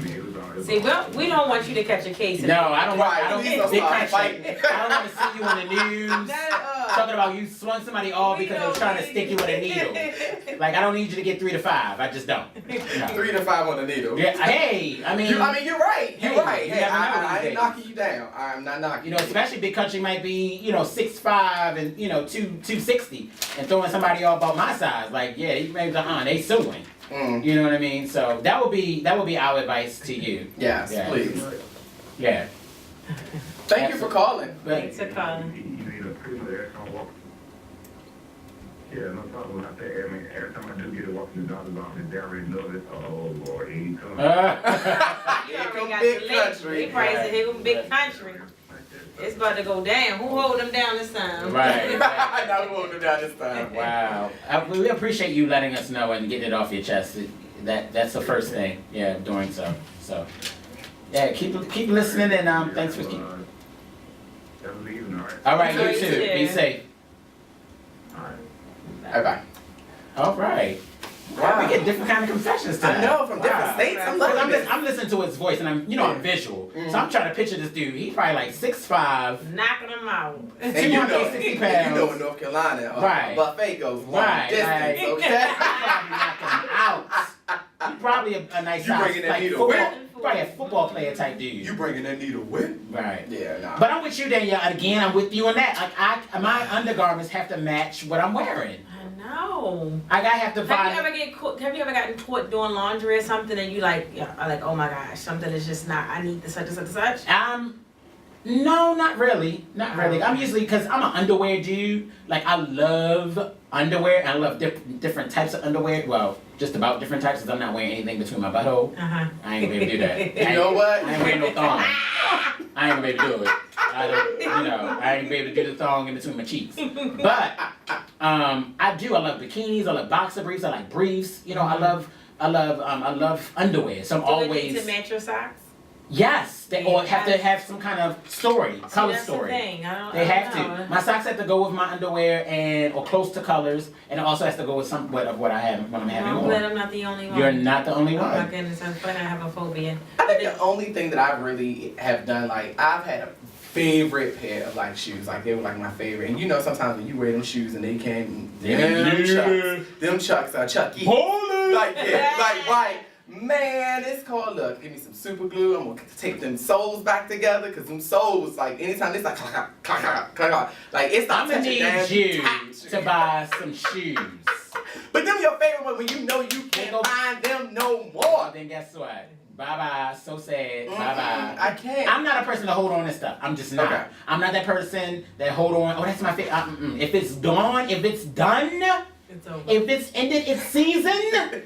it was all. See, we don't want you to catch a case. No, I don't want. I don't Please want don't start fighting. I don't want to see you on the news talking about you swung somebody off because they were trying to stick you with a needle. Like, I don't need you to get 3 to 5. I just don't. No. 3 to 5 on the needle. Yeah. Hey, I mean. You're right. You're right. You Hey, never know I these ain't days. knocking you down. I'm not knocking. Especially Big Country might be, 6'5" and 260, and throwing somebody off about my size. Like, yeah, these maybe they suing. You know what I mean? So that would be our advice to you. Yes, Yeah. please. Yeah. Thank you for calling. Thanks for calling. Yeah, no problem about that. I mean, every time I do get to walk in the doctor's office, they already know that, oh, Lord, here you come. Here come Big Country. He probably said, here come Big Country. It's about to go down. Who hold them down this time? Right. Now we hold it down this time. Wow. We appreciate you letting us know and getting it off your chest. That's the first thing. Yeah, doing so. So, yeah, keep listening and thanks for keeping. Have a good evening, all right? All right, You you too. too. Be safe. All right. Bye-bye. All right. Wow. We get different kind of confessions tonight. I know, from different states. I'm loving this. I'm listening to his voice, and I'm visual. So I'm trying to picture this dude. He's probably like 6'5", Knocking them out. And 260 pounds. in North Carolina, Right. a buffet goes long Right, distance, like- okay? Probably knocking him out. He's probably a nice You size, bringing that like needle football, probably a football player type dude. You bringing that needle with? Right. Yeah, nah. But I'm with you, Danielle. Again, I'm with you on that. Like my undergarments have to match what I'm wearing. I know. I gotta have to find. Have you ever gotten caught doing laundry or something and you like, oh my gosh, something is just not, I need the such and such and such? No, not really. Not really. I'm usually, because I'm an underwear dude. Like, I love underwear, and I love different types of underwear. Well, just about different types, because I'm not wearing anything between my butthole. Uh-huh. I ain't gonna be able to do that. You know what? I ain't wearing no thong. I ain't gonna be able to do it. I ain't gonna be able to do the thong in between my cheeks. But, I love bikinis, I love boxer briefs, I like briefs. I love underwear. So I'm Do it always. need to match your socks? Yes, or have to have some kind of story, color that's story. The thing. They have to. My socks have to go with my underwear or close to colors, and it also has to go with somewhat of what I have when I'm having I'm on. glad I'm not the only one. You're not the only Oh my one. goodness, I'm funny. I have a phobia. I think the only thing that I really have done, like, I've had a favorite pair of, like, shoes. Like, they were, like, my favorite. And sometimes when you wear them shoes and they can't, them chucks are Chucky. Like, yeah, like, right. Man, it's called, look, give me some super glue. I'm gonna tape them soles back together, because them soles, like, anytime it's like, clack, clack, clack, clack, clack, like, it's not I'm gonna touching need down, you tap. to buy some shoes. But them your favorite one when you know you can't find them no more. Then guess what? Bye-bye. So sad. Bye-bye. I can't. I'm not a person to hold on to stuff. I'm just not. Okay. I'm not that person that hold on. Oh, that's my favorite. If it's gone, if it's done, It's over. if it's ended its season,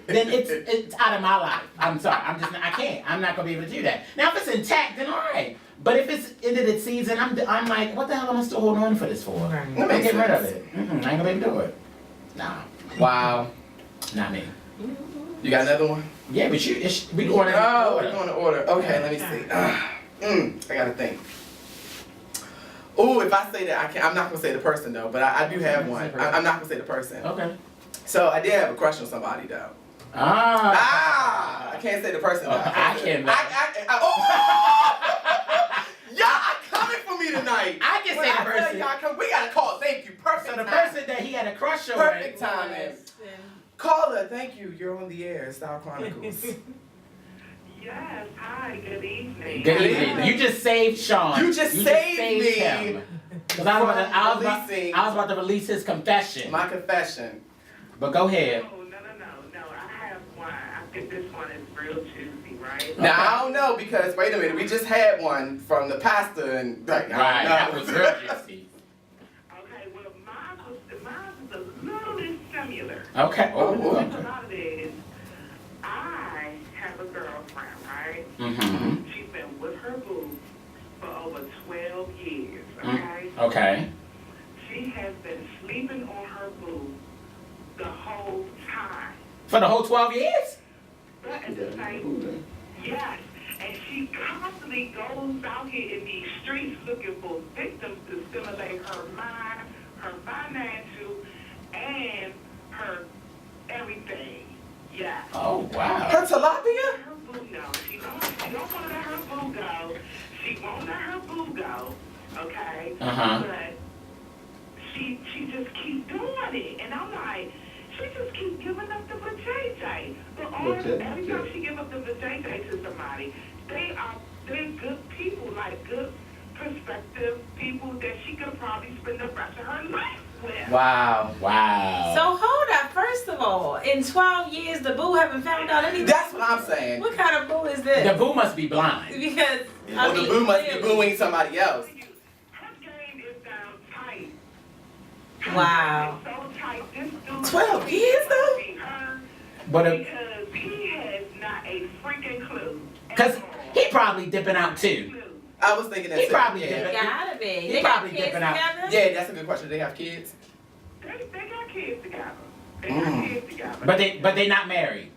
then it's out of my life. I'm sorry. I can't. I'm not gonna be able to do that. Now, if it's intact, then all right. But if it's ended its season, I'm like, what the hell am I still holding on for this for? Right. I'm That makes get rid of sense. it. I ain't gonna be able to do it. Nah, Wow. not me. You got another one? Yeah, but we going in Oh, order. we're going to order. Okay, let me see. I gotta think. Ooh, if I say that, I'm not gonna say the person though, but I do have one. I'm not gonna say the person. Okay. So I did have a crush on somebody though. I can't say the person though. I can. Y'all coming for me tonight. I can When say the I tell person. y'all come, we gotta call. Thank you. Perfect. So the time. person that he had a crush on. Perfect timing. Caller, thank you. You're on the air. Style Chronicles. Yes, hi, good evening. Good evening. You just saved Sean. You just saved me. him. 'Cause I was Releasing about to release his confession. my confession. But go ahead. No, I have one. I think this one is real juicy, right? Now I don't know because wait a minute, we just had one from the pastor and like, Right, that I don't was know. real juicy. Okay, well, mine was a little bit similar. Okay. Oh, Oh, What okay. about it is, I have a girlfriend, right? Mm-hmm. She's been with her boo for over 12 years, okay? Okay. She has been sleeping on her boo the whole time. For the whole 12 years? But at the same, yes, and she constantly goes out here in these streets looking for victims to stimulate her mind, her financial and her everything. Yeah. Oh wow. Her tilapia? Her boo no. She don't want to let her boo go. She won't let her boo go. Okay. But she just keep doing it, and I'm like, she just keep giving up the vajayjay. But every time she give up the vajayjay to somebody, they're good people, like good perspective people that she could probably spend the rest of her life with. Wow. So hold up. First of all, in 12 years, the boo haven't found out anything. That's what I'm saying. What kind of boo is this? The boo must be blind. Because Well, the boo must be booing somebody else. Her game is down tight. Wow. It's so tight. This dude 12 years though? But because he has not a freaking clue. because he probably dipping out too. I was thinking that He too. probably yeah. did. They gotta be. He They got probably kids dipping out. together? Yeah, that's a good question. Do they have kids? They got kids together. They got kids together. But they not married.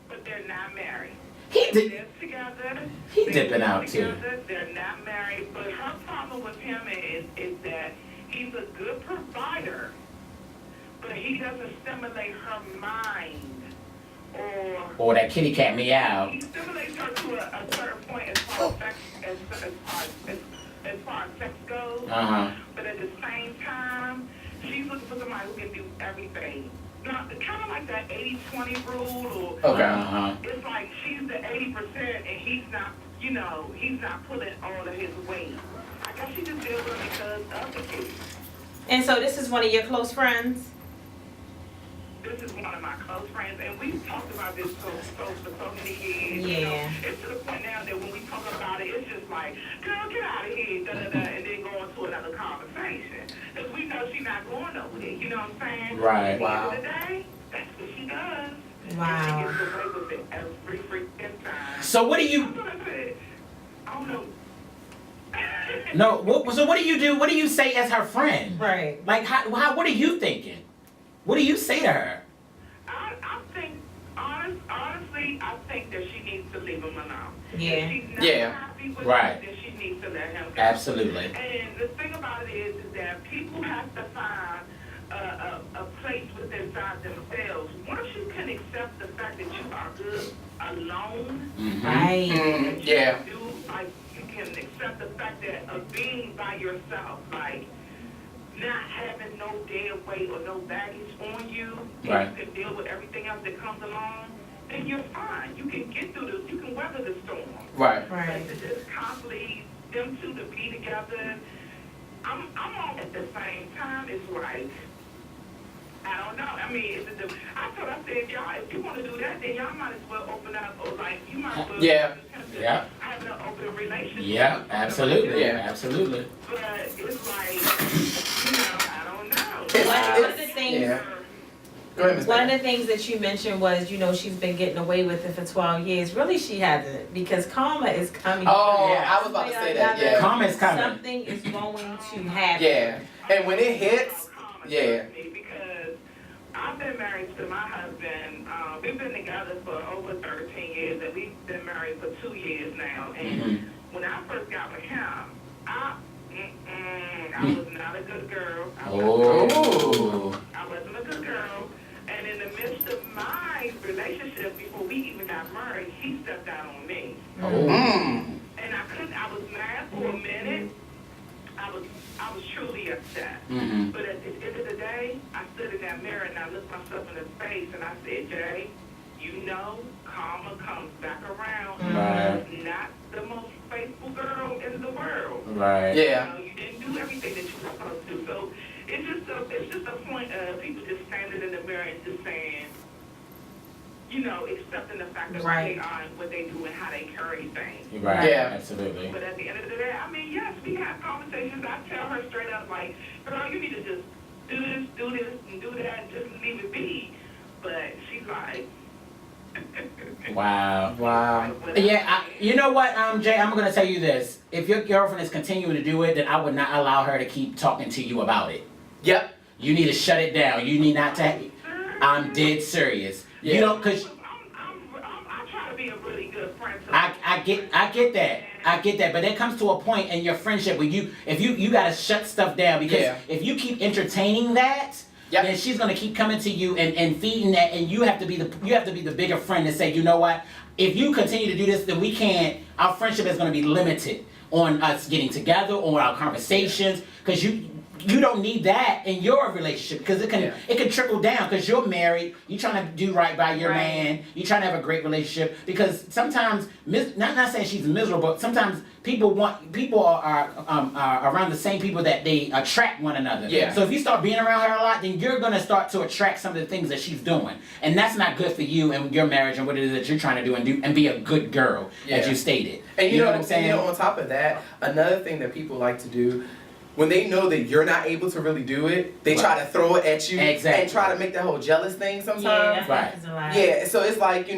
But they're not married. He They did. live together. He They dipping live out, too. together. They're not married. But her problem with him is that he's a good provider, but he doesn't stimulate her mind. Or that kitty cat meow. He stimulates her to a certain point as far as sex, as far as sex goes. But at the same time, she's looking for somebody who can do everything. Now, kind of like that 80-20 rule, or Okay. it's like she's the 80% and he's not, he's not pulling all of his weight. I guess she just deals with him because of the kids. And so this is one of your close friends? This is one of my close friends, and we've talked about this for so many years. Yeah. It's to the point now that when we talk about it, it's just like, girl, get out of here, da-da-da, and then go into another conversation. Because we know she's not going over there, you know what I'm saying? Right. At the Wow. end of the day, that's what she does. Wow. And she gets away with it every freaking time. So what do you? That's what I said. I don't know. No. So what do you do? What do you say as her friend? Right. Like how? What are you thinking? What do you say to her? I think, honestly, I think that she needs to leave him alone. Yeah. If she's not Yeah. happy with Right. him, then she needs to let him go. Absolutely. And the thing about it is that people have to find a place within inside themselves. Once you can accept the fact that you are good alone, Right. that you Yeah. do, like, you can accept the fact that of being by yourself, like, not having no dead weight or no baggage on you, and Right. you can deal with everything else that comes along, then you're fine. You can get through you can weather the storm. Right. Right. But to just constantly, them two to be together, I'm on at the same time, it's like, I don't know. I mean, I said, y'all, if you want to do that, then y'all might as well open up, or like, you might as well Yeah. Yeah. have an open relationship. Yeah. Absolutely. Yeah. Absolutely. But it's like, I don't know. One of the things. Yeah. Go ahead, Ms. One of Baker. the things that you mentioned was, she's been getting away with it for 12 years. Really, she hasn't, because karma is coming. Oh, Yeah. I was about to say that. Yeah. Karma's coming. Something is going to happen. Yeah. And when it hits, yeah. Because I've been married to my husband. We've been together for over 13 years, and we've been married for 2 years now. And when I first got with him, I was not a good girl. Oh. I wasn't a good girl. And in the midst of my relationship, before we even got married, he stepped out on me. Oh. And I was mad for a minute. I was truly upset. But at the end of the day, I stood in that mirror and I looked myself in the face and I said, Jay, karma comes back around. Right. Not the most faithful girl in the world. Right. Yeah. You didn't do everything that you were supposed to. So it's just a point of people just standing in the mirror and just saying, accepting the fact of Right. what they are and what they do and how they carry things. Right. Yeah. Absolutely. But at the end of the day, I mean, yes, we have conversations. I tell her straight up, like, girl, you need to just do this, and do that, and just leave it be. But she's like, Wow. Wow. Yeah, you know what, Jay, I'm gonna tell you this. If your girlfriend is continuing to do it, then I would not allow her to keep talking to you about it. Yep. You need to shut it down. You need not to. I'm dead serious. Yeah. You know, cause I try to be a really good friend to I get that. I get that, but there comes to a point in your friendship where you gotta shut stuff down because if you keep entertaining that, then she's gonna keep coming to you and feeding that, and you have to be the bigger friend to say, you know what? If you continue to do this, then we can't. Our friendship is gonna be limited on us getting together, on our conversations, because you don't need that in your relationship because it can trickle down because you're married, you're trying to do right by your man, you're trying to have a great relationship because sometimes not saying she's miserable, but sometimes people are around the same people that they attract one another. Yeah. So if you start being around her a lot, then you're gonna start to attract some of the things that she's doing, and that's not good for you and your marriage and what it is that you're trying to do and be a good girl as you stated. And you know what I'm saying? On top of that, another thing that people like to do, when they know that you're not able to really do it, they try to throw it at you and try to make that whole jealous thing sometimes. Yeah, so it's like,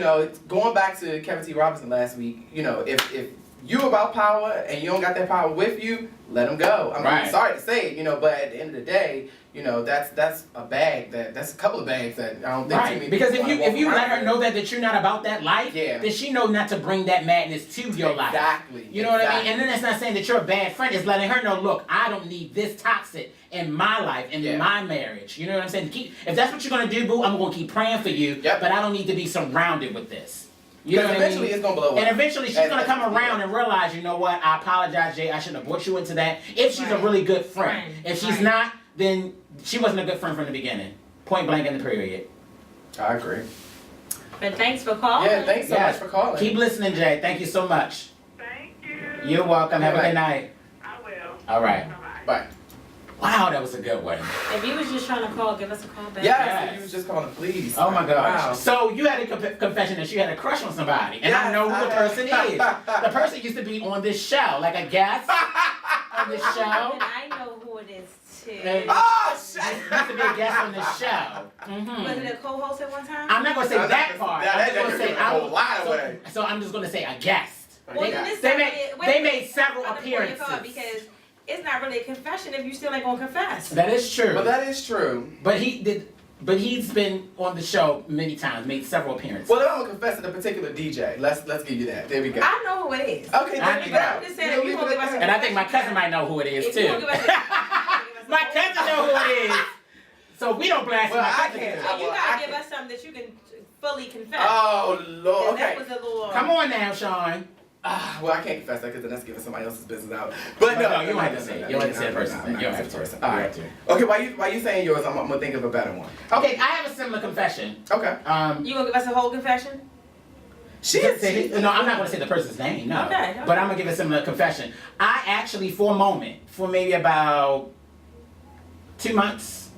going back to Kevin T. Robinson last week, if you about power and you don't got that power with you, let them go. I'm sorry to say it, but at the end of the day, that's a bag that's a couple of bags that I don't think too many because if you let her know that you're not about that life, then she know not to bring that madness to your life. Exactly. You know what I mean? And then that's not saying that you're a bad friend. It's letting her know, look, I don't need this toxic in my life, in my marriage. You know what I'm saying? If that's what you're gonna do, boo, I'm gonna keep praying for you. But I don't need to be surrounded with this. You know what eventually I mean? It's gonna blow up. And eventually she's gonna come around and realize, you know what? I apologize, Jay. I shouldn't have brought you into that. If she's a really good friend. If she's not, then she wasn't a good friend from the beginning. Point blank in the period. I agree. But thanks for calling. Yeah, thanks so much for calling. Keep listening, Jay. Thank you so much. Thank you. You're welcome. Have a good night. I will. All right. Bye. Wow, that was a good one. If you was just trying to call, give us a call back. Yes, if you was just calling, please. Oh my gosh. Wow. So you had a confession that you had a crush on somebody, and I know who the person is. The person used to be on this show, like a guest on this show. And I know who it is too. Oh shit! Used to be a guest on this show. Was it a co-host at one time? I'm not gonna say that part. I'm just gonna say a whole lot away. So I'm just gonna say a guest. Well, They made several appearances. Because it's not really a confession if you still ain't gonna confess. That is true. But that is true. But he's been on the show many times, made several appearances. Well, then I'm gonna confess to the particular DJ. Let's give you that. There we go. I know who it is. Okay, there we go. I'm just saying, if you gonna give us And I think my cousin might know who it is too. My cousin know who it is. So we don't blast my cousin. So you gotta give us something that you can fully confess. Oh Lord. Okay. That was a little. Come on now, Sean. Well, I can't confess that because then that's giving somebody else's business out. But no, you don't have to say it. You don't have to say the person's name. You don't have to. All right. Okay, while you saying yours, I'm gonna think of a better one. Okay, I have a similar confession. Okay. You gonna give us a whole confession? No, I'm not gonna say the person's name. No. Okay. But I'm gonna give a similar confession. I actually, for a moment, for maybe about 2 months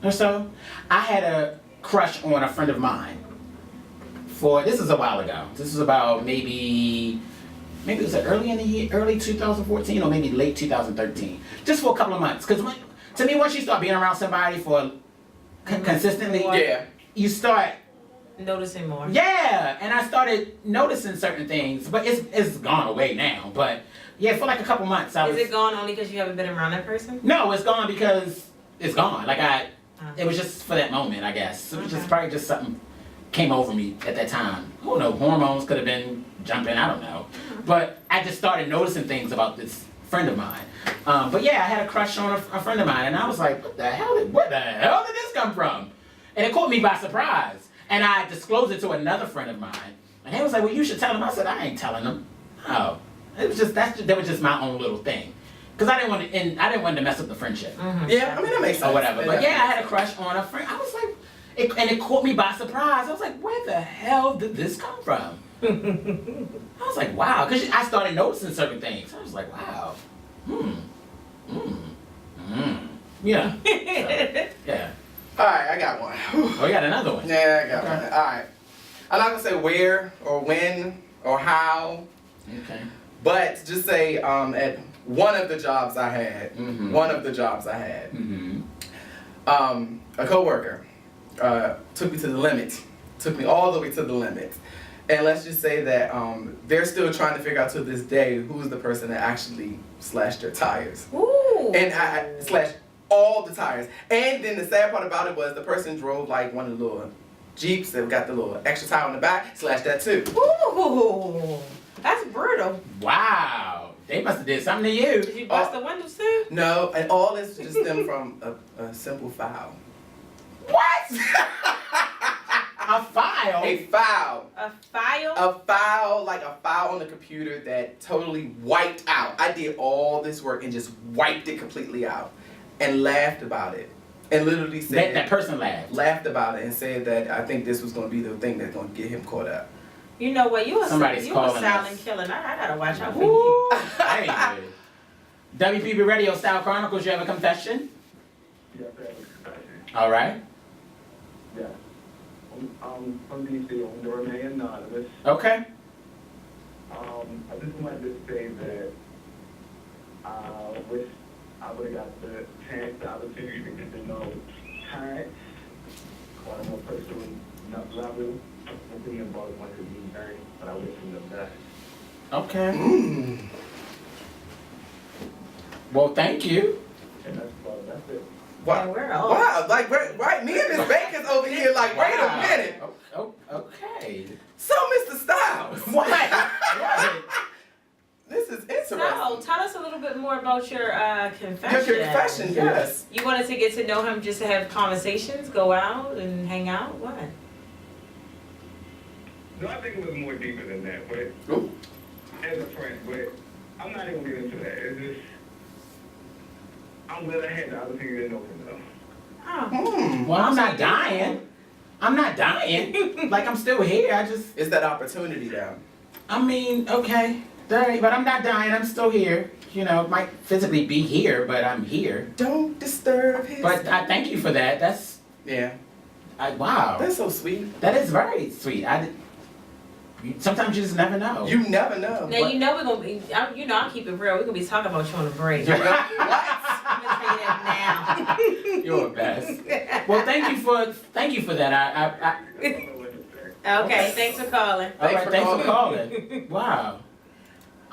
or so, I had a crush on a friend of mine. This is a while ago. This was about maybe it was early in the year, early 2014 or maybe late 2013. Just for a couple of months. Because to me, once you start being around somebody for consistently, you start noticing more. Yeah, and I started noticing certain things, but it's gone away now. But yeah, for like a couple months. Is it gone only because you haven't been around that person? No, it's gone because it's gone. It was just for that moment, I guess. It was just probably just something came over me at that time. Who knows? Hormones could have been jumping. I don't know. But I just started noticing things about this friend of mine. But yeah, I had a crush on a friend of mine, and I was like, where the hell did this come from? And it caught me by surprise. And I disclosed it to another friend of mine, and he was like, well, you should tell him. I said, I ain't telling him. No, it was just that was just my own little thing, because I didn't want to mess up the friendship. Yeah, I mean that makes sense. Or whatever. But yeah, I had a crush on a friend. I was like. It caught me by surprise. I was like, where the hell did this come from? I was like, wow. Because I started noticing certain things. I was like, wow. Yeah. So, yeah. All right, I got one. Oh, you got another one? Yeah, I got one. All right. I'm not going to say where or when or how. Okay. But just say at one of the jobs I had, a coworker took me to the limit, took me all the way to the limit. And let's just say that they're still trying to figure out to this day who's the person that actually slashed their tires. Ooh. And I slashed all the tires. And then the sad part about it was the person drove like one of the little Jeeps that got the little extra tire on the back, slashed that too. Ooh, that's brutal. Wow. They must have did something to you. Did you bust the windows too? No, and all this just stemmed from a simple foul. What? A file? A foul. A file? A file, like a file on the computer that totally wiped out. I did all this work and just wiped it completely out and laughed about it. And literally said That person laughed about it and said that I think this was going to be the thing that's going to get him caught up. You know what? You a Somebody's calling silent us. killer. I gotta watch out for Woo! you. That ain't good. WPB Radio Style Chronicles, you have a confession? Yes, I have a confession. All right. Yes. I'm from DC. I'm going to remain anonymous. Okay. I just wanted to say that I wish I would have got the chance, the opportunity to get to know Terrence on a more personal level. I'm being involved in his new journey, but I wish him the best. Okay. Well, thank you. And that's it. Yeah, we're all. Wow, like, right, me and Miss Baker's over here like, wait a minute. Oh, okay. So, Mr. Styyles. What? This is interesting. So, tell us a little bit more about your confession. Your confession, yes. You wanted to get to know him, just to have conversations, go out and hang out? What? No, I think it was more deeper than that, but Ooh. as a friend, but I'm not even getting into that. It's just, I'm glad I had the opportunity to know him though. Oh. Well, I'm not dying. I'm not dying. Like, I'm still here. It's that opportunity now. I mean, okay. But I'm not dying. I'm still here. You know, might physically be here, but I'm here. Don't disturb his. But I thank you for that. Yeah. Wow. That's so sweet. That is very sweet. Sometimes you just never know. You never know. Now, you know we're going to be, I'll keep it real. We're going to be talking about you on the break. What? I'm going to tell you that now. You're the best. Well, thank you for that. Okay, thanks for calling. Thanks for calling. Wow.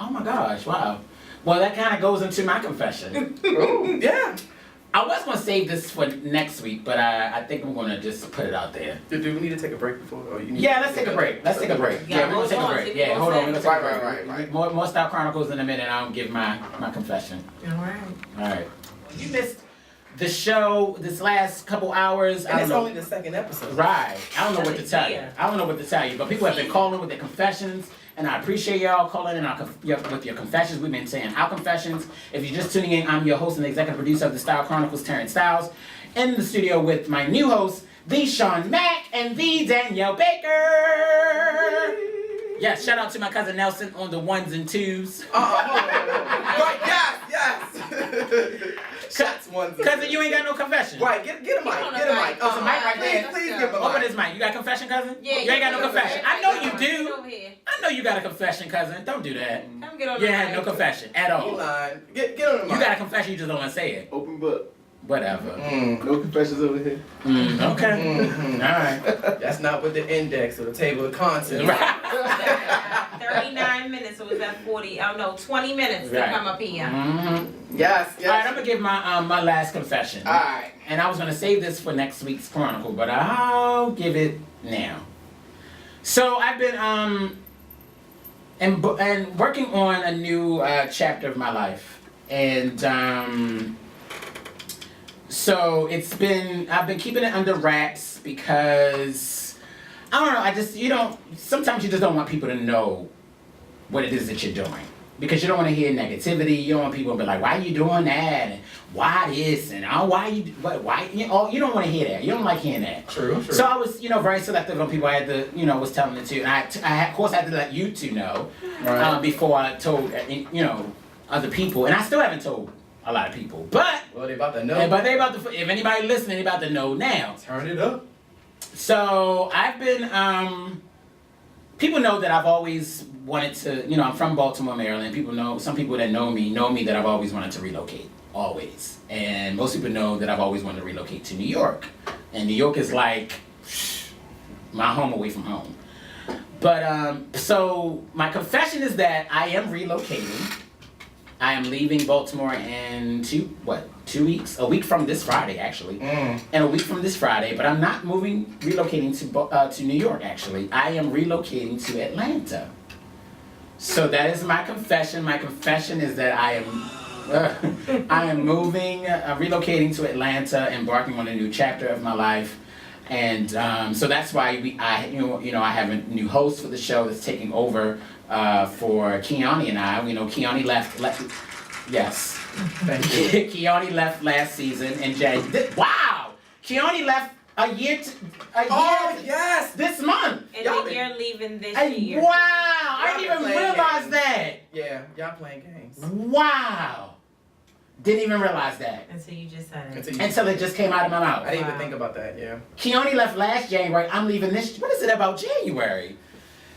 Oh my gosh, wow. Well, that kind of goes into my confession. Ooh, yeah. I was going to save this for next week, but I think I'm going to just put it out there. Do we need to take a break before? Or you need Yeah, let's take a break. Let's take a break. Yeah, we're going to take a break. Yeah, hold on. We're going to take a break. Right. More Style Chronicles in a minute, and I'll give my confession. All right. All right. You missed the show this last couple hours. I And don't it's know. only the second episode. Right. I don't know what to tell you. Yeah. I don't know what to tell you. But people have been calling with their confessions, and I appreciate y'all calling in with your confessions. We've been saying our confessions. If you're just tuning in, I'm your host and executive producer of the Style Chronicles, Terrence Styyles, in the studio with my new host, the Sean Mack and the Danielle Baker. Yes, shout out to my cousin Nelson on the ones and twos. Right, yes. Shots ones. Cousin, you ain't got no confession. Right, get a mic. Get a mic. There's a mic right there. Please give him a Open mic. his mic. You got a confession, cousin? Yeah, you ain't got no confession. I know you Get do. over here. I know you got a confession, cousin. Don't do that. Come get on You the had mic. no confession at all. Hold on. Get on the mic. You got a confession, you just don't want to say it. Open book. Whatever. No confessions over here. Okay. Mhm. All right. That's not what the index or the table of contents. Right. 39 minutes, so was that 40? Oh no, 20 minutes Right. to come up here. Mm-hmm. Yes. All right, I'm gonna give my last confession. All right. And I was gonna save this for next week's Chronicle, but I'll give it now. So I've been and working on a new chapter of my life, and so I've been keeping it under wraps because I don't know. Sometimes you just don't want people to know what it is that you're doing. Because you don't want to hear negativity. You don't want people to be like, why are you doing that? And why this? And why you don't want to hear that. You don't like hearing that. True. So I was, very selective on people I had to, was telling it to. And of course, I had to let you two know before I told, other people. And I still haven't told a lot of people. But, Well, they about to know. but they about to, if anybody listening, they about to know now. Turn it up. So I've been, people know that I've always wanted to, I'm from Baltimore, Maryland. Some people that know me that I've always wanted to relocate, always. And most people know that I've always wanted to relocate to New York. And New York is like my home away from home. But, so my confession is that I am relocating. I am leaving Baltimore in 2 weeks? A week from this Friday, actually. And a week from this Friday, but I'm not relocating to New York, actually. I am relocating to Atlanta. So that is my confession. My confession is that I am moving, relocating to Atlanta, embarking on a new chapter of my life, and so that's why I have a new host for the show that's taking over for Keone and I. You know, Keone left. Yes, thank you. Keone left last season, and wow, Keone left a year. Yes, this month. And then you're leaving this year. Wow, I didn't even realize that. Yeah, y'all playing games. Wow. Didn't even realize that. Until you just said it. Until it just came out of my mouth. I didn't even think about that, yeah. Keone left last January. I'm leaving this. What is it about January?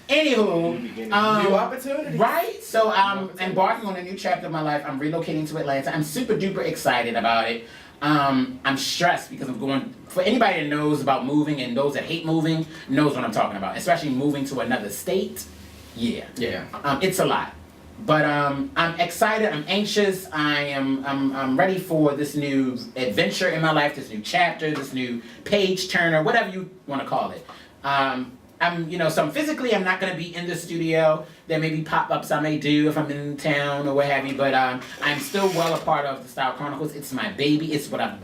Anywho, new opportunity. Right? So I'm embarking on a new chapter of my life. I'm relocating to Atlanta. I'm super duper excited about it. I'm stressed because I'm going. For anybody that knows about moving and those that hate moving knows what I'm talking about. Especially moving to another state. Yeah. It's a lot. But I'm excited. I'm anxious. I'm ready for this new adventure in my life. This new chapter. This new page turner. Whatever you want to call it. So physically I'm not going to be in the studio. There may be pop-ups I may do if I'm in town or what have you, but I'm still well a part of the Style Chronicles. It's my baby. It's what I've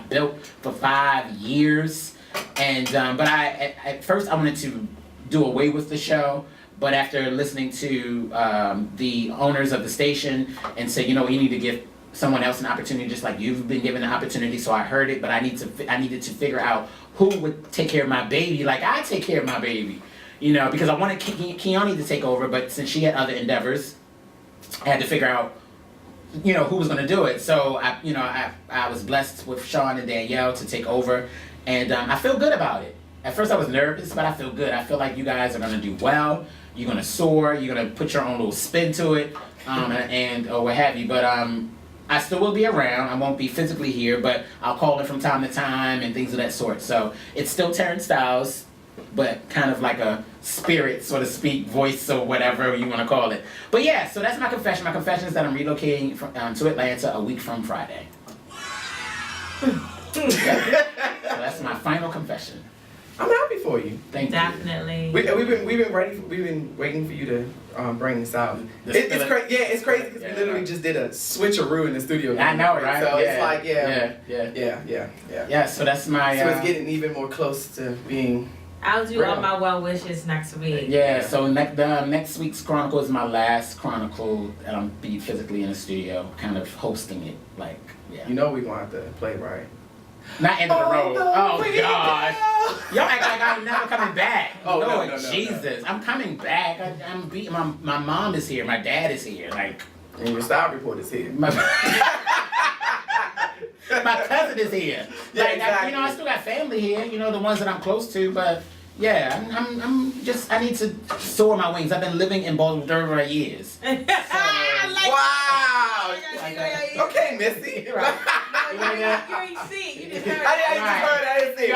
built for 5 years. And but at first I wanted to do away with the show, but after listening to the owners of the station and say, you need to give someone else an opportunity just like you've been given an opportunity, so I heard it, but I needed to figure out who would take care of my baby like I take care of my baby, because I wanted Keone to take over, but since she had other endeavors, I had to figure out, who was going to do it. So I was blessed with Sean and Danielle to take over, and I feel good about it. At first I was nervous, but I feel good. I feel like you guys are going to do well. You're going to soar. You're going to put your own little spin to it, or what have you. But I still will be around. I won't be physically here, but I'll call in from time to time and things of that sort. So it's still Terrence Styyles, but kind of like a spirit, so to speak, voice or whatever you want to call it. But yeah, so that's my confession. My confession is that I'm relocating to Atlanta a week from Friday. So that's my final confession. I'm happy for you. Thank you. Definitely. We've been waiting for you to bring this out. It's crazy. Yeah, it's crazy because we literally just did a switcheroo in the studio. I know, right? So yeah. it's like, Yeah, so that's my. So it's getting even more close to being. I'll do all my well wishes next week. Yeah, so next week's Chronicle is my last Chronicle, and I'll be physically in the studio, kind of hosting it. Like, yeah. We're going to have to play right. Not end of the road. Oh gosh. Y'all act like I'm never coming back. Oh, Lord no, Jesus. I'm coming back. I'm beating my mom is here. My dad is here. Like, and your style report is here. My cousin is here. Yeah, like, exactly. I still got family here, the ones that I'm close to, but yeah, I need to soar my wings. I've been living in Baltimore for years. Wow! Okay, Missy. Right. You ain't see. You just heard. I didn't see. Do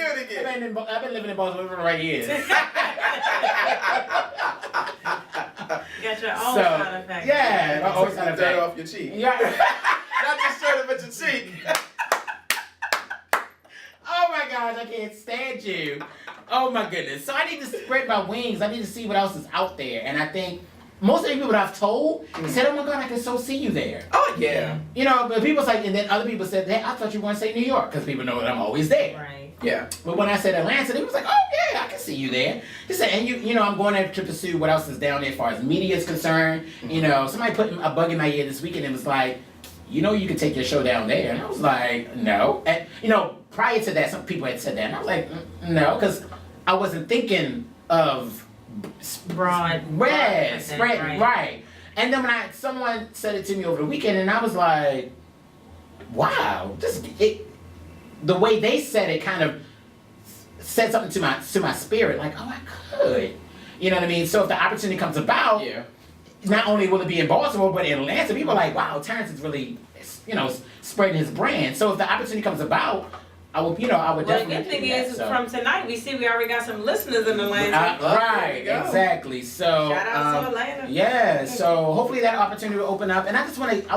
it again. I've been living in Baltimore for 8 years. Got your own sound effect. Yeah, my own sound effect. Off your cheek. Yeah. Not just shirt up at your cheek. Oh my gosh, I can't stand you. Oh my goodness. So I need to spread my wings. I need to see what else is out there. And I think most of the people that I've told said, oh my God, I can so see you there. Oh yeah. But people say, and then other people said, hey, I thought you were going to say New York, because people know that I'm always there. Right. Yeah. But when I said Atlanta, they was like, oh yeah, I can see you there. He said, and I'm going there to pursue what else is down there as far as media is concerned. Somebody put a bug in my ear this weekend and was like, you can take your show down there. And I was like, no. And, prior to that, some people had said that. And I was like, no, because I wasn't thinking of broad spread, right. And then when someone said it to me over the weekend, and I was like, wow, the way they said it kind of said something to my spirit, like, oh, I could. You know what I mean? So if the opportunity comes about, not only will it be in Baltimore, but in Atlanta, people are like, wow, Terrence is really, spreading his brand. So if the opportunity comes about, I would definitely. The good thing is, from tonight, we already got some listeners in Atlanta. Right, exactly. So shout out to Atlanta. Yeah, so hopefully that opportunity will open up, and I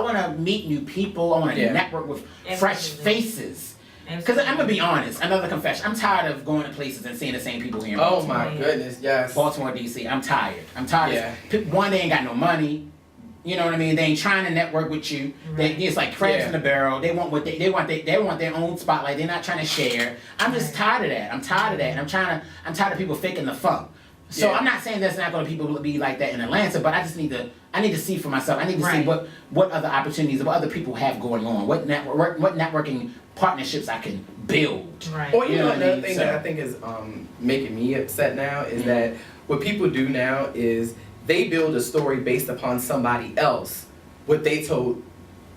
want to meet new people. I want to network with fresh faces. Because I'm gonna be honest, another confession. I'm tired of going to places and seeing the same people here in Oh Baltimore. my goodness, yes. Baltimore, DC. I'm tired. I'm tired. Yeah. One, they ain't got no money. You know what I mean? They ain't trying to network with you. It's like crabs in the barrel. They want what they want their own spotlight. They're not trying to share. I'm just tired of that. I'm tired of that. And I'm tired of people faking the funk. So I'm not saying there's not going to people be like that in Atlanta, but I need to see for myself. I need to see what other opportunities, what other people have going on, what networking partnerships I can build. Right. Or another thing that I think is making me upset now is that what people do now is they build a story based upon somebody else, what they told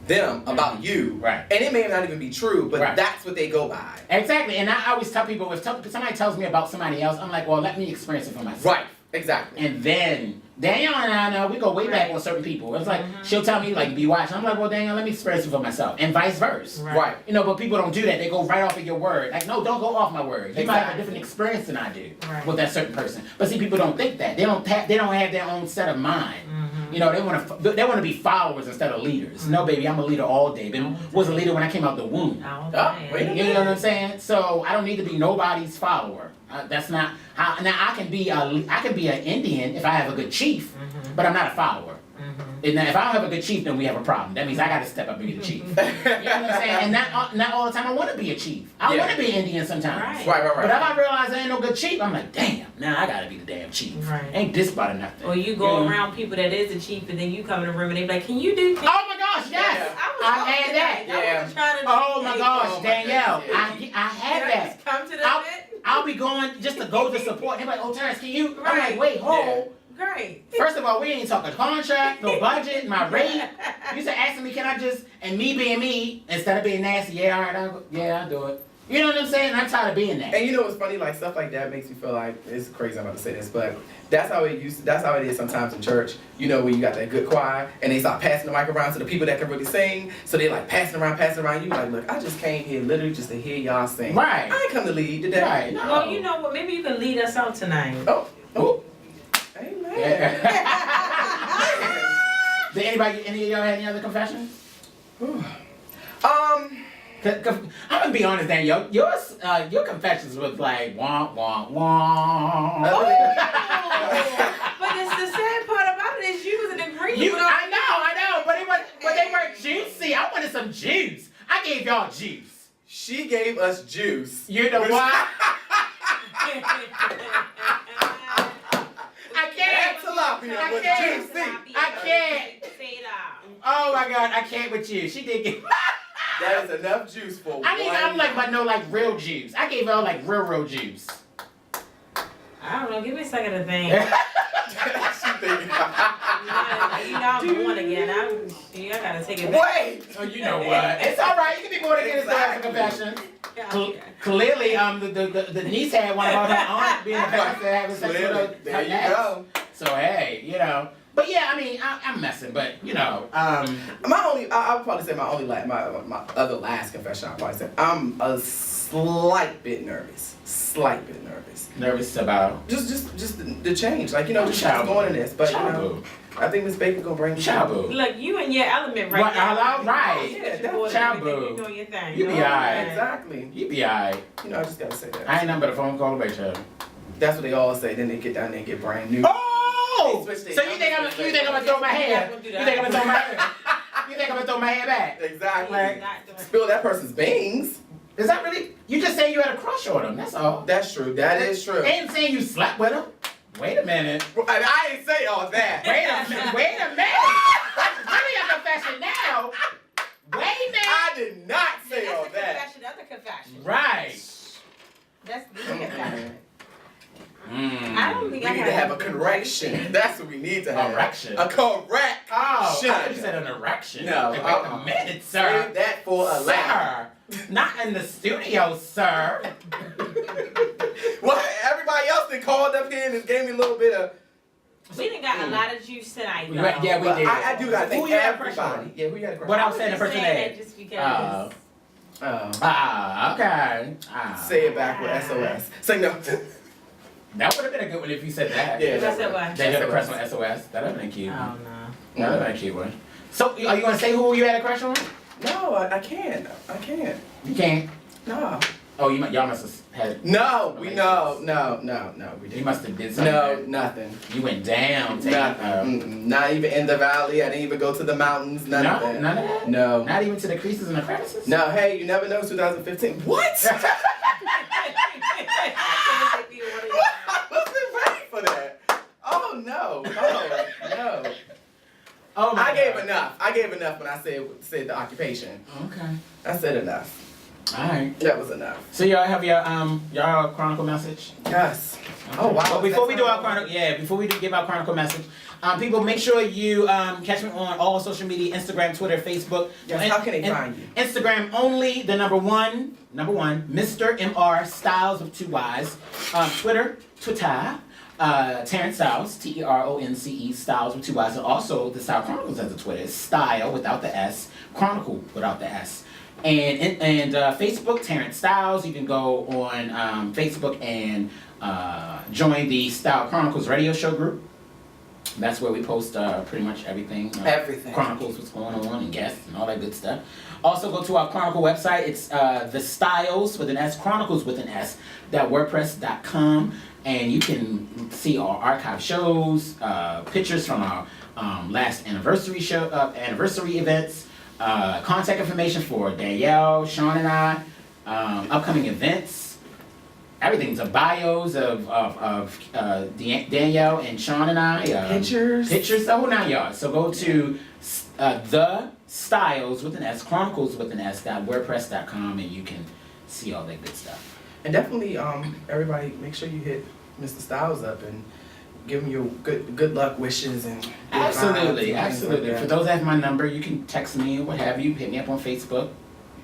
them about you. Right. And it may not even be true, but that's what they go by. Exactly. And I always tell people, if somebody tells me about somebody else, I'm like, well, let me experience it for myself. Right. Exactly. And then Danielle and I know we go way back with certain people. It's like she'll tell me like be watching. I'm like, well, Danielle, let me experience it for myself, and vice versa. Right. You know, but people don't do that. They go right off of your word. Like, no, don't go off my word. You might have a different experience than I do with that certain person. But see, people don't think that. They don't have their own set of mind. You know, they want to be followers instead of leaders. No, baby, I'm a leader all day. Been was a leader when I came out the womb. Oh, You know what I'm saying? So I don't need to be nobody's follower. That's not how. Now I can be an Indian if I have a good chief, but I'm not a follower. And now if I don't have a good chief, then we have a problem. That means I got to step up and be the chief. You know what I'm saying? And not all the time I want to be a chief. I want to be Indian sometimes. Right. But if I realize there ain't no good chief, I'm like, damn, now I got to be the damn chief. Right. Ain't this about nothing. Or you go around people that is the chief, and then you come in the room and they be like, "Can you do?" Oh my gosh, yes! I had that. Yeah. Oh my gosh, Danielle, I had that. Come to the event. I'll be going just to go to support. They're like, oh, Terrence, can you? I'm like, wait, hold. Great. First of all, we ain't talking contract, no budget, my rate. You said asking me, can I just, and me being me, instead of being nasty, yeah, all right, I'll do it. You know what I'm saying? I'm tired of being that. And you know what's funny? Like stuff like that makes me feel like it's crazy. I'm about to say this, but that's how it is sometimes in church. You know, when you got that good choir and they start passing the mic around to the people that can really sing. So they like passing around. You like, look, I just came here literally just to hear y'all sing. Right. I ain't come to lead today. Right. No. Well, you know what? Maybe you can lead us out tonight. Oh. Amen. Did any of y'all have any other confessions? I'm gonna be honest, Danielle. Your confessions was like wah wah wah. But the sad part about it is you was in agreement. I know, but they weren't juicy. I wanted some juice. I gave y'all juice. She gave us juice. You know what? I can't. Oh my God, I can't with you. She did give. That is enough juice for one. I'm like, but no, like real juice. I gave her like real juice. I don't know. Give me a second to think. She thinking. You know I'm one again. I gotta take it back. Wait. Oh, you know what? It's all right. You can be more than this as a confession. Clearly, the niece had one about her aunt being a pastor having sex with her. There you go. So hey, you know. But yeah, I mean, I'm messing, but you know, I would probably say my other last confession. I'd probably say I'm a slight bit nervous. Nervous about just the change, like just going in this. But you know, I think Miss Baker gonna bring Chabu. Look, you in your element right now. Right. Yeah, that's Chabu. You doing your thing. You be alright. Exactly. You be alright. You know, I just gotta say that. I ain't nothing but a phone call away, Chabu. That's what they all say. Then they get down there and get brand new. Oh! So you think I'm gonna throw my hair? You think I'm gonna throw my hair? You think I'm gonna throw my hair back? Exactly. Spill that person's bangs. Is that really? You just saying you had a crush on him? That's all. That's true. That is true. I ain't saying you slept with him. Wait a minute. I ain't say all that. Wait a minute. That's really a confession now. Wait a minute. I did not say all that. That's a confession. Right. That's the confession. I don't think we need to have a correction. That's what we need to have. Erection. A correct. Oh, I thought you said an erection. No. Wait a minute, sir. Save that for a later. Not in the studio, sir. Well, everybody else that called up here and just gave me a little bit of. We done got a lot of juice tonight, though. Yeah, we did. I do gotta thank Who you had a crush on? everybody. Yeah, who you had a crush What on? I was saying the person that that. just because. Okay. Say it back with SOS. Say no. That would have been a good one if you said that. Yeah. I said what? They had a crush on SOS. That would have been a cute. Oh, one. no. That would have been a cute one. So, are you going to say who you had a crush on? No, I can't. I can't. You can't. No. Oh, y'all must have had. No, we relationships. no, we didn't. You must have did something. No, nothing. You went down. Not even in the valley. I didn't even go to the mountains. None of that. None of that? No. Not even to the creases and the crevices? No, hey, you never know 2015. What? I wasn't ready for that. Oh, no. Oh my I gave God. enough. I gave enough when I said the occupation. Okay. I said enough. Alright. That was enough. So y'all have your chronicle message? Yes. Okay. Oh, wow. But before we do our give our chronicle message, people make sure you catch me on all social media, Instagram, Twitter, Facebook. Yes, how can they find you? Instagram only, the number one, Mr. MR Styyles with 2 Y's. Twitter, Terrence Styyles, TERONCE, Styyles with 2 Y's. And also, the Style Chronicles has a Twitter. It's Style without the S, Chronicle without the S. And Facebook, Terrence Styyles. You can go on Facebook and join the Style Chronicles radio show group. That's where we post pretty much everything. Everything. Chronicles, what's going on, and guests, and all that good stuff. Also, go to our Chronicle website. It's the Styyles with an S, Chronicles with an S, .wordpress.com. And you can see our archive shows, pictures from our last anniversary events, contact information for Danielle, Sean, and I, upcoming events. Everything's bios of Danielle and Sean and I. Pictures, the whole 9 yards. So go to the Styyles with an S, Chronicles with an S, .wordpress.com, and you can see all that good stuff. And definitely, everybody, make sure you hit Mr. Styyles up and give him your good luck wishes and good Absolutely. vibes and things like that. For those that have my number, you can text me or what have you. Hit me up on Facebook,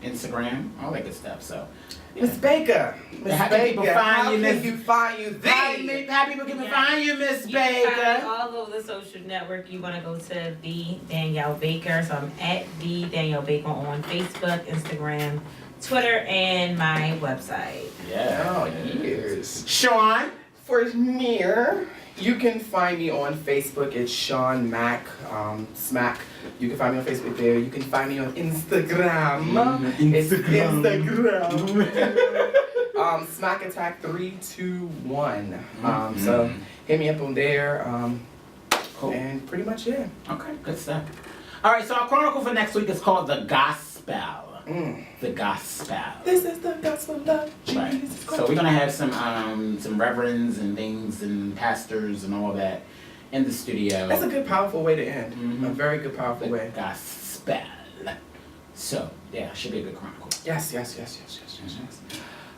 Instagram, all that good stuff. So, Miss Baker, How can people find how you, can Miss- you find you how people can find you, Miss You can find me Baker? all over the social network. You want to go to the Danielle Baker. So I'm at the Danielle Baker on Facebook, Instagram, Twitter, and my website. Yeah. Oh, years. Sean. For me, you can find me on Facebook. It's Sean Mack, Smack. You can find me on Facebook there. You can find me on Instagram. It's Instagram. Smack Attack 321. So hit me up on there. Cool. And pretty much yeah. Okay, good stuff. All right, so our chronicle for next week is called The Gospel. The Gospel. This is the gospel of Right. Jesus Christ. So we're gonna have some reverends and things and pastors and all that in the studio. That's a good, powerful way to end. Mhm. A very good, powerful The way. Gospel. So yeah, should be a good chronicle. Yes.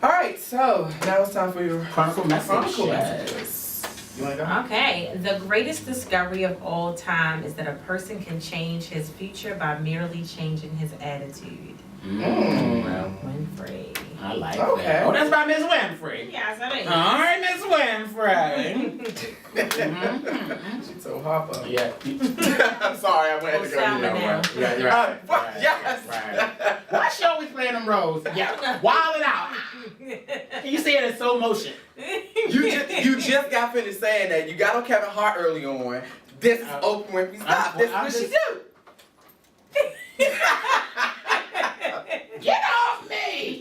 All right, so now it's time for your Chronicle message. chronicle Yes. messages. You want to go? Okay, the greatest discovery of all time is that a person can change his future by merely changing his attitude. Well, Winfrey. I like Okay. that. Oh, that's by Miss Winfrey. Yes, that is. All right, Miss Winfrey. She's so Harper. Yeah. I'm sorry, I went to go. Salmon You know now. what? Yeah, you're right. What? Right, Yes. right. Why she always playing them roles? Yeah. Wild it out. You see it in slow motion. You just got finished saying that. You got on Kevin Hart early on. This is Oprah Winfrey. Stop. This is I'm what she just- do. Get off me!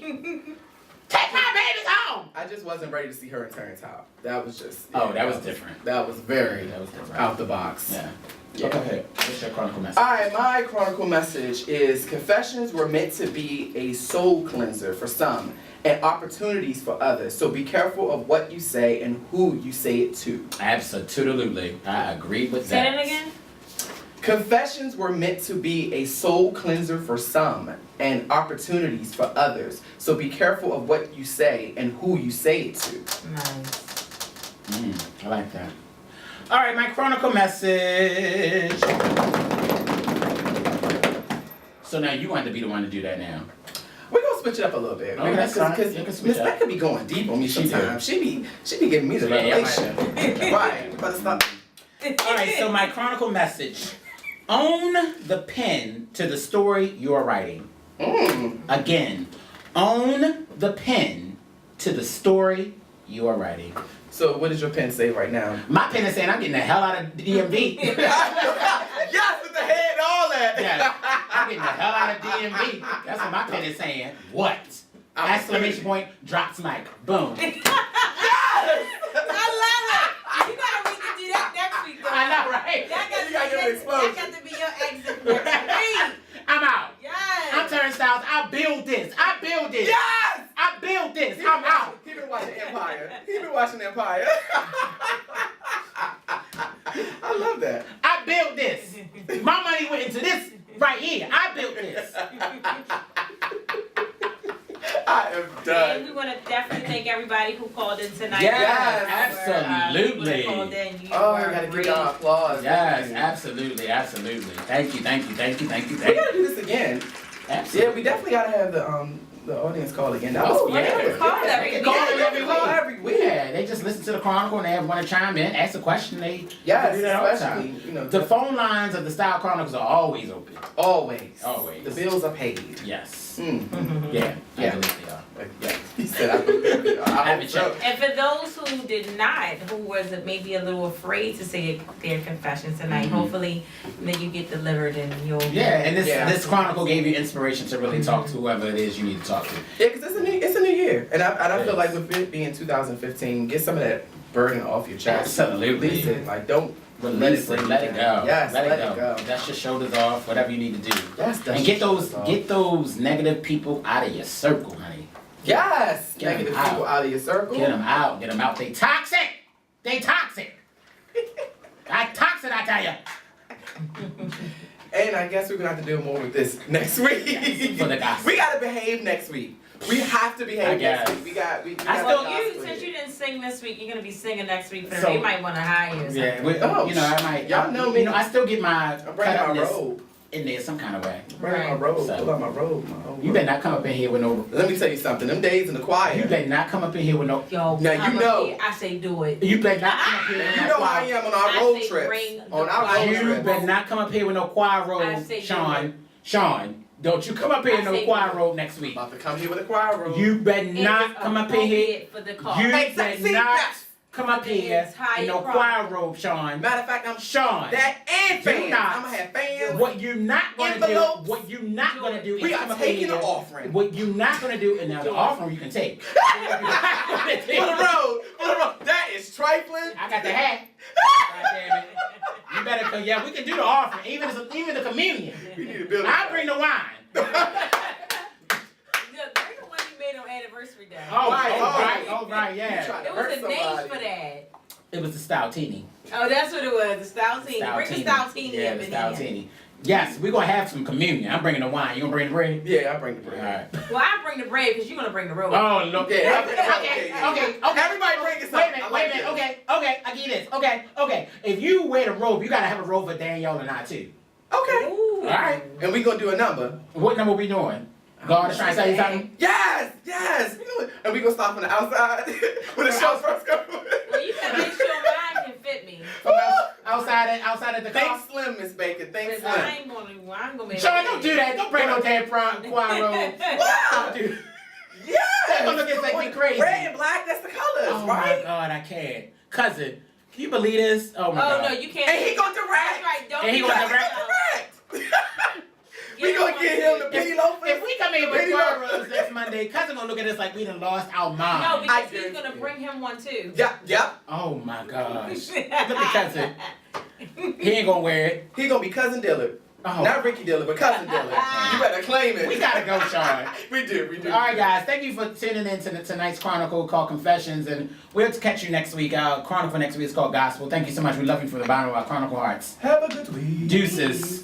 Take my babies home! I just wasn't ready to see her in Terrence Howard. That was just. Oh, that was different. That was very That was different. out the box. Yeah. Yeah. Okay. What's your chronicle message? Alright, my chronicle message is confessions were meant to be a soul cleanser for some and opportunities for others. So be careful of what you say and who you say it to. Absolutely. I agree with Say that. that again? Confessions were meant to be a soul cleanser for some and opportunities for others. So be careful of what you say and who you say it to. Nice. I like that. All right, my chronicle message. So now you want to be the one to do that now. We're gonna switch it up a little bit. Okay, that's fine. Because You can Miss switch up. Becca be going deep on me She do. sometimes. She be giving me the Yeah, revelation. Right. But it's not. All right, so my chronicle message. Own the pen to the story you are writing. Again, own the pen to the story you are writing. So what does your pen say right now? My pen is saying I'm getting the hell out of DMV. Yes, with the head and all that. Yeah, I'm getting the hell out of DMV. That's what my pen is saying. What? Exclamation point, drops mic. Boom. I love it. You gotta we can do that next week though. I know, right? You gotta give an explosion. That got to be your exit next week. I'm out. Yes. I'm Turnstiles. I build this. Yes! I build this. I'm out. He been watching Empire. I love that. I built this. My money went into this right here. I built this. I am And done. we want to definitely thank everybody who called in tonight. Yes, For, absolutely. people that called in. You Oh, were we gotta give great. y'all applause. Yes, Thank you. absolutely. Thank you. We gotta do this again. Absolutely. Yeah, we definitely gotta have the audience call again. That was Oh, fun. yeah. We call every They week. call Yeah, every we call week. every week. Yeah, they just listen to the Chronicle and they want to chime in, ask a question. They Yes, do that all the especially, time. you know, The phone lines of the Style Chronicles are always open. always. Always. The bills are paid. Yes. Mm. Yeah, I Yeah. believe they are. Yeah. He said, I believe it. I haven't hope so. checked. And for those who did not, who was maybe a little afraid to say their confessions tonight, hopefully that you get delivered and you'll. Yeah, and Yeah. this Chronicle gave you inspiration to really talk to whoever it is you need to talk to. Yeah, because it's a new year. And I It feel is. like with it being 2015, get some of that burden off your chest. Absolutely. Release it. Like, don't Release bring it, you let it down. go. Yes, let it go. go. Dust your shoulders off, whatever you need to do. Yes, And get those negative people out of your circle, honey. Yes! Get 'em Negative out. people out of your circle. Get them out. Get them out. They toxic. I toxic, I tell you. And I guess we're gonna have to deal more with this next week. For the gospel. We gotta behave next week. We have to I behave guess. next week. We got I got still- the You, gospel since here. you didn't sing this week, you're gonna be singing next week. But So- they might want to hire you. Or something. Yeah, we, Oh, you know, I might. y'all know me. You know, I still get my I'm bringing my cut-upness robe. in there some kind of way. Bringing my Right. robe. So- Pull out my robe. My own You robe. better not come up in here with no. Let me tell you something. Them days in the choir. You better not come up in here with no. Yo, Now, you come up know. here, I say do it. You better not come up here with You no know how I choir. am on our I road say trips. bring the On our choir. road You trips. better not come up here with no choir I robe, say Sean. Don't you come up here I in no say choir do. robe next week. About to come here with a choir robe. You better It not is come up in here. appropriate for the call. You Hey, better see, not yes. come up The here entire in no crowd. choir robe, Sean. Matter of fact, I'm Sean. that and Do fans. not. I'm gonna have fans. What you not gonna Envelopes. do? What you not gonna do? We is are come up taking in the here. offering. What you not gonna do? And now the offering you can take. What you not gonna For the do- road. For the road. That is trifling. I got the hat. God damn it. You better come. Yeah, we can do the offering. Even the communion. We need to build I bring the wine. Look, they're the one you made on anniversary day. Oh, Right, right, You yeah. trying to It was hurt a name somebody. for that. It was the Stoutini. Oh, that's what it was. The Stoutini. Bring the Stoutini Yeah, up the in here. Stoutini. Yes, we're gonna have some communion. I'm bringing the wine. You gonna bring the bread? Yeah, I bring the All bread. right. Well, I bring the bread because you're gonna bring the robe. Oh, look. Yeah, I bring the bread. Okay. Yeah. Okay. Everybody bring us Wait a something. minute. I Wait a like minute. this. Okay. I get this. Okay. If you wear the robe, you gotta have a robe for Danielle and I too. Okay. Ooh. All right. And we gonna do a number. What number we doing? God is trying to tell you something. Yes. And we gonna stop on the outside when the show first comes. Well, you gotta make sure mine can fit me. From outside at the car. Think slim, Miss Bacon. Think Because I slim. ain't gonna make Sean, don't do that. Don't bring no damn choir robe. Wow. Don't do. Yes. They're gonna look at me crazy. Red and black, that's the colors, Oh my right? God, I can't. Cousin, can you believe this? Oh my Oh God. no, you can't. And he gonna direct. That's right. Don't And he do gonna that. Direct. We gonna get him the penny loafers. If we come in with Penny choir loafers. robes next Monday, cousin gonna look at us like we done lost our No, mind. because I he's do. gonna bring him one too. Yep. Oh my gosh. Look at cousin. He ain't gonna wear it. He gonna be Cousin Dillard. Oh. Not Ricky Dillard, but Cousin Dillard. You better claim it. We gotta go, Sean. We do. All right, guys. Thank you for tuning in to tonight's Chronicle called Confessions, and we'll catch you next week. Our Chronicle next week is called Gospel. Thank you so much. We love you from the bottom of our Chronicle hearts. Have a good week. Deuces.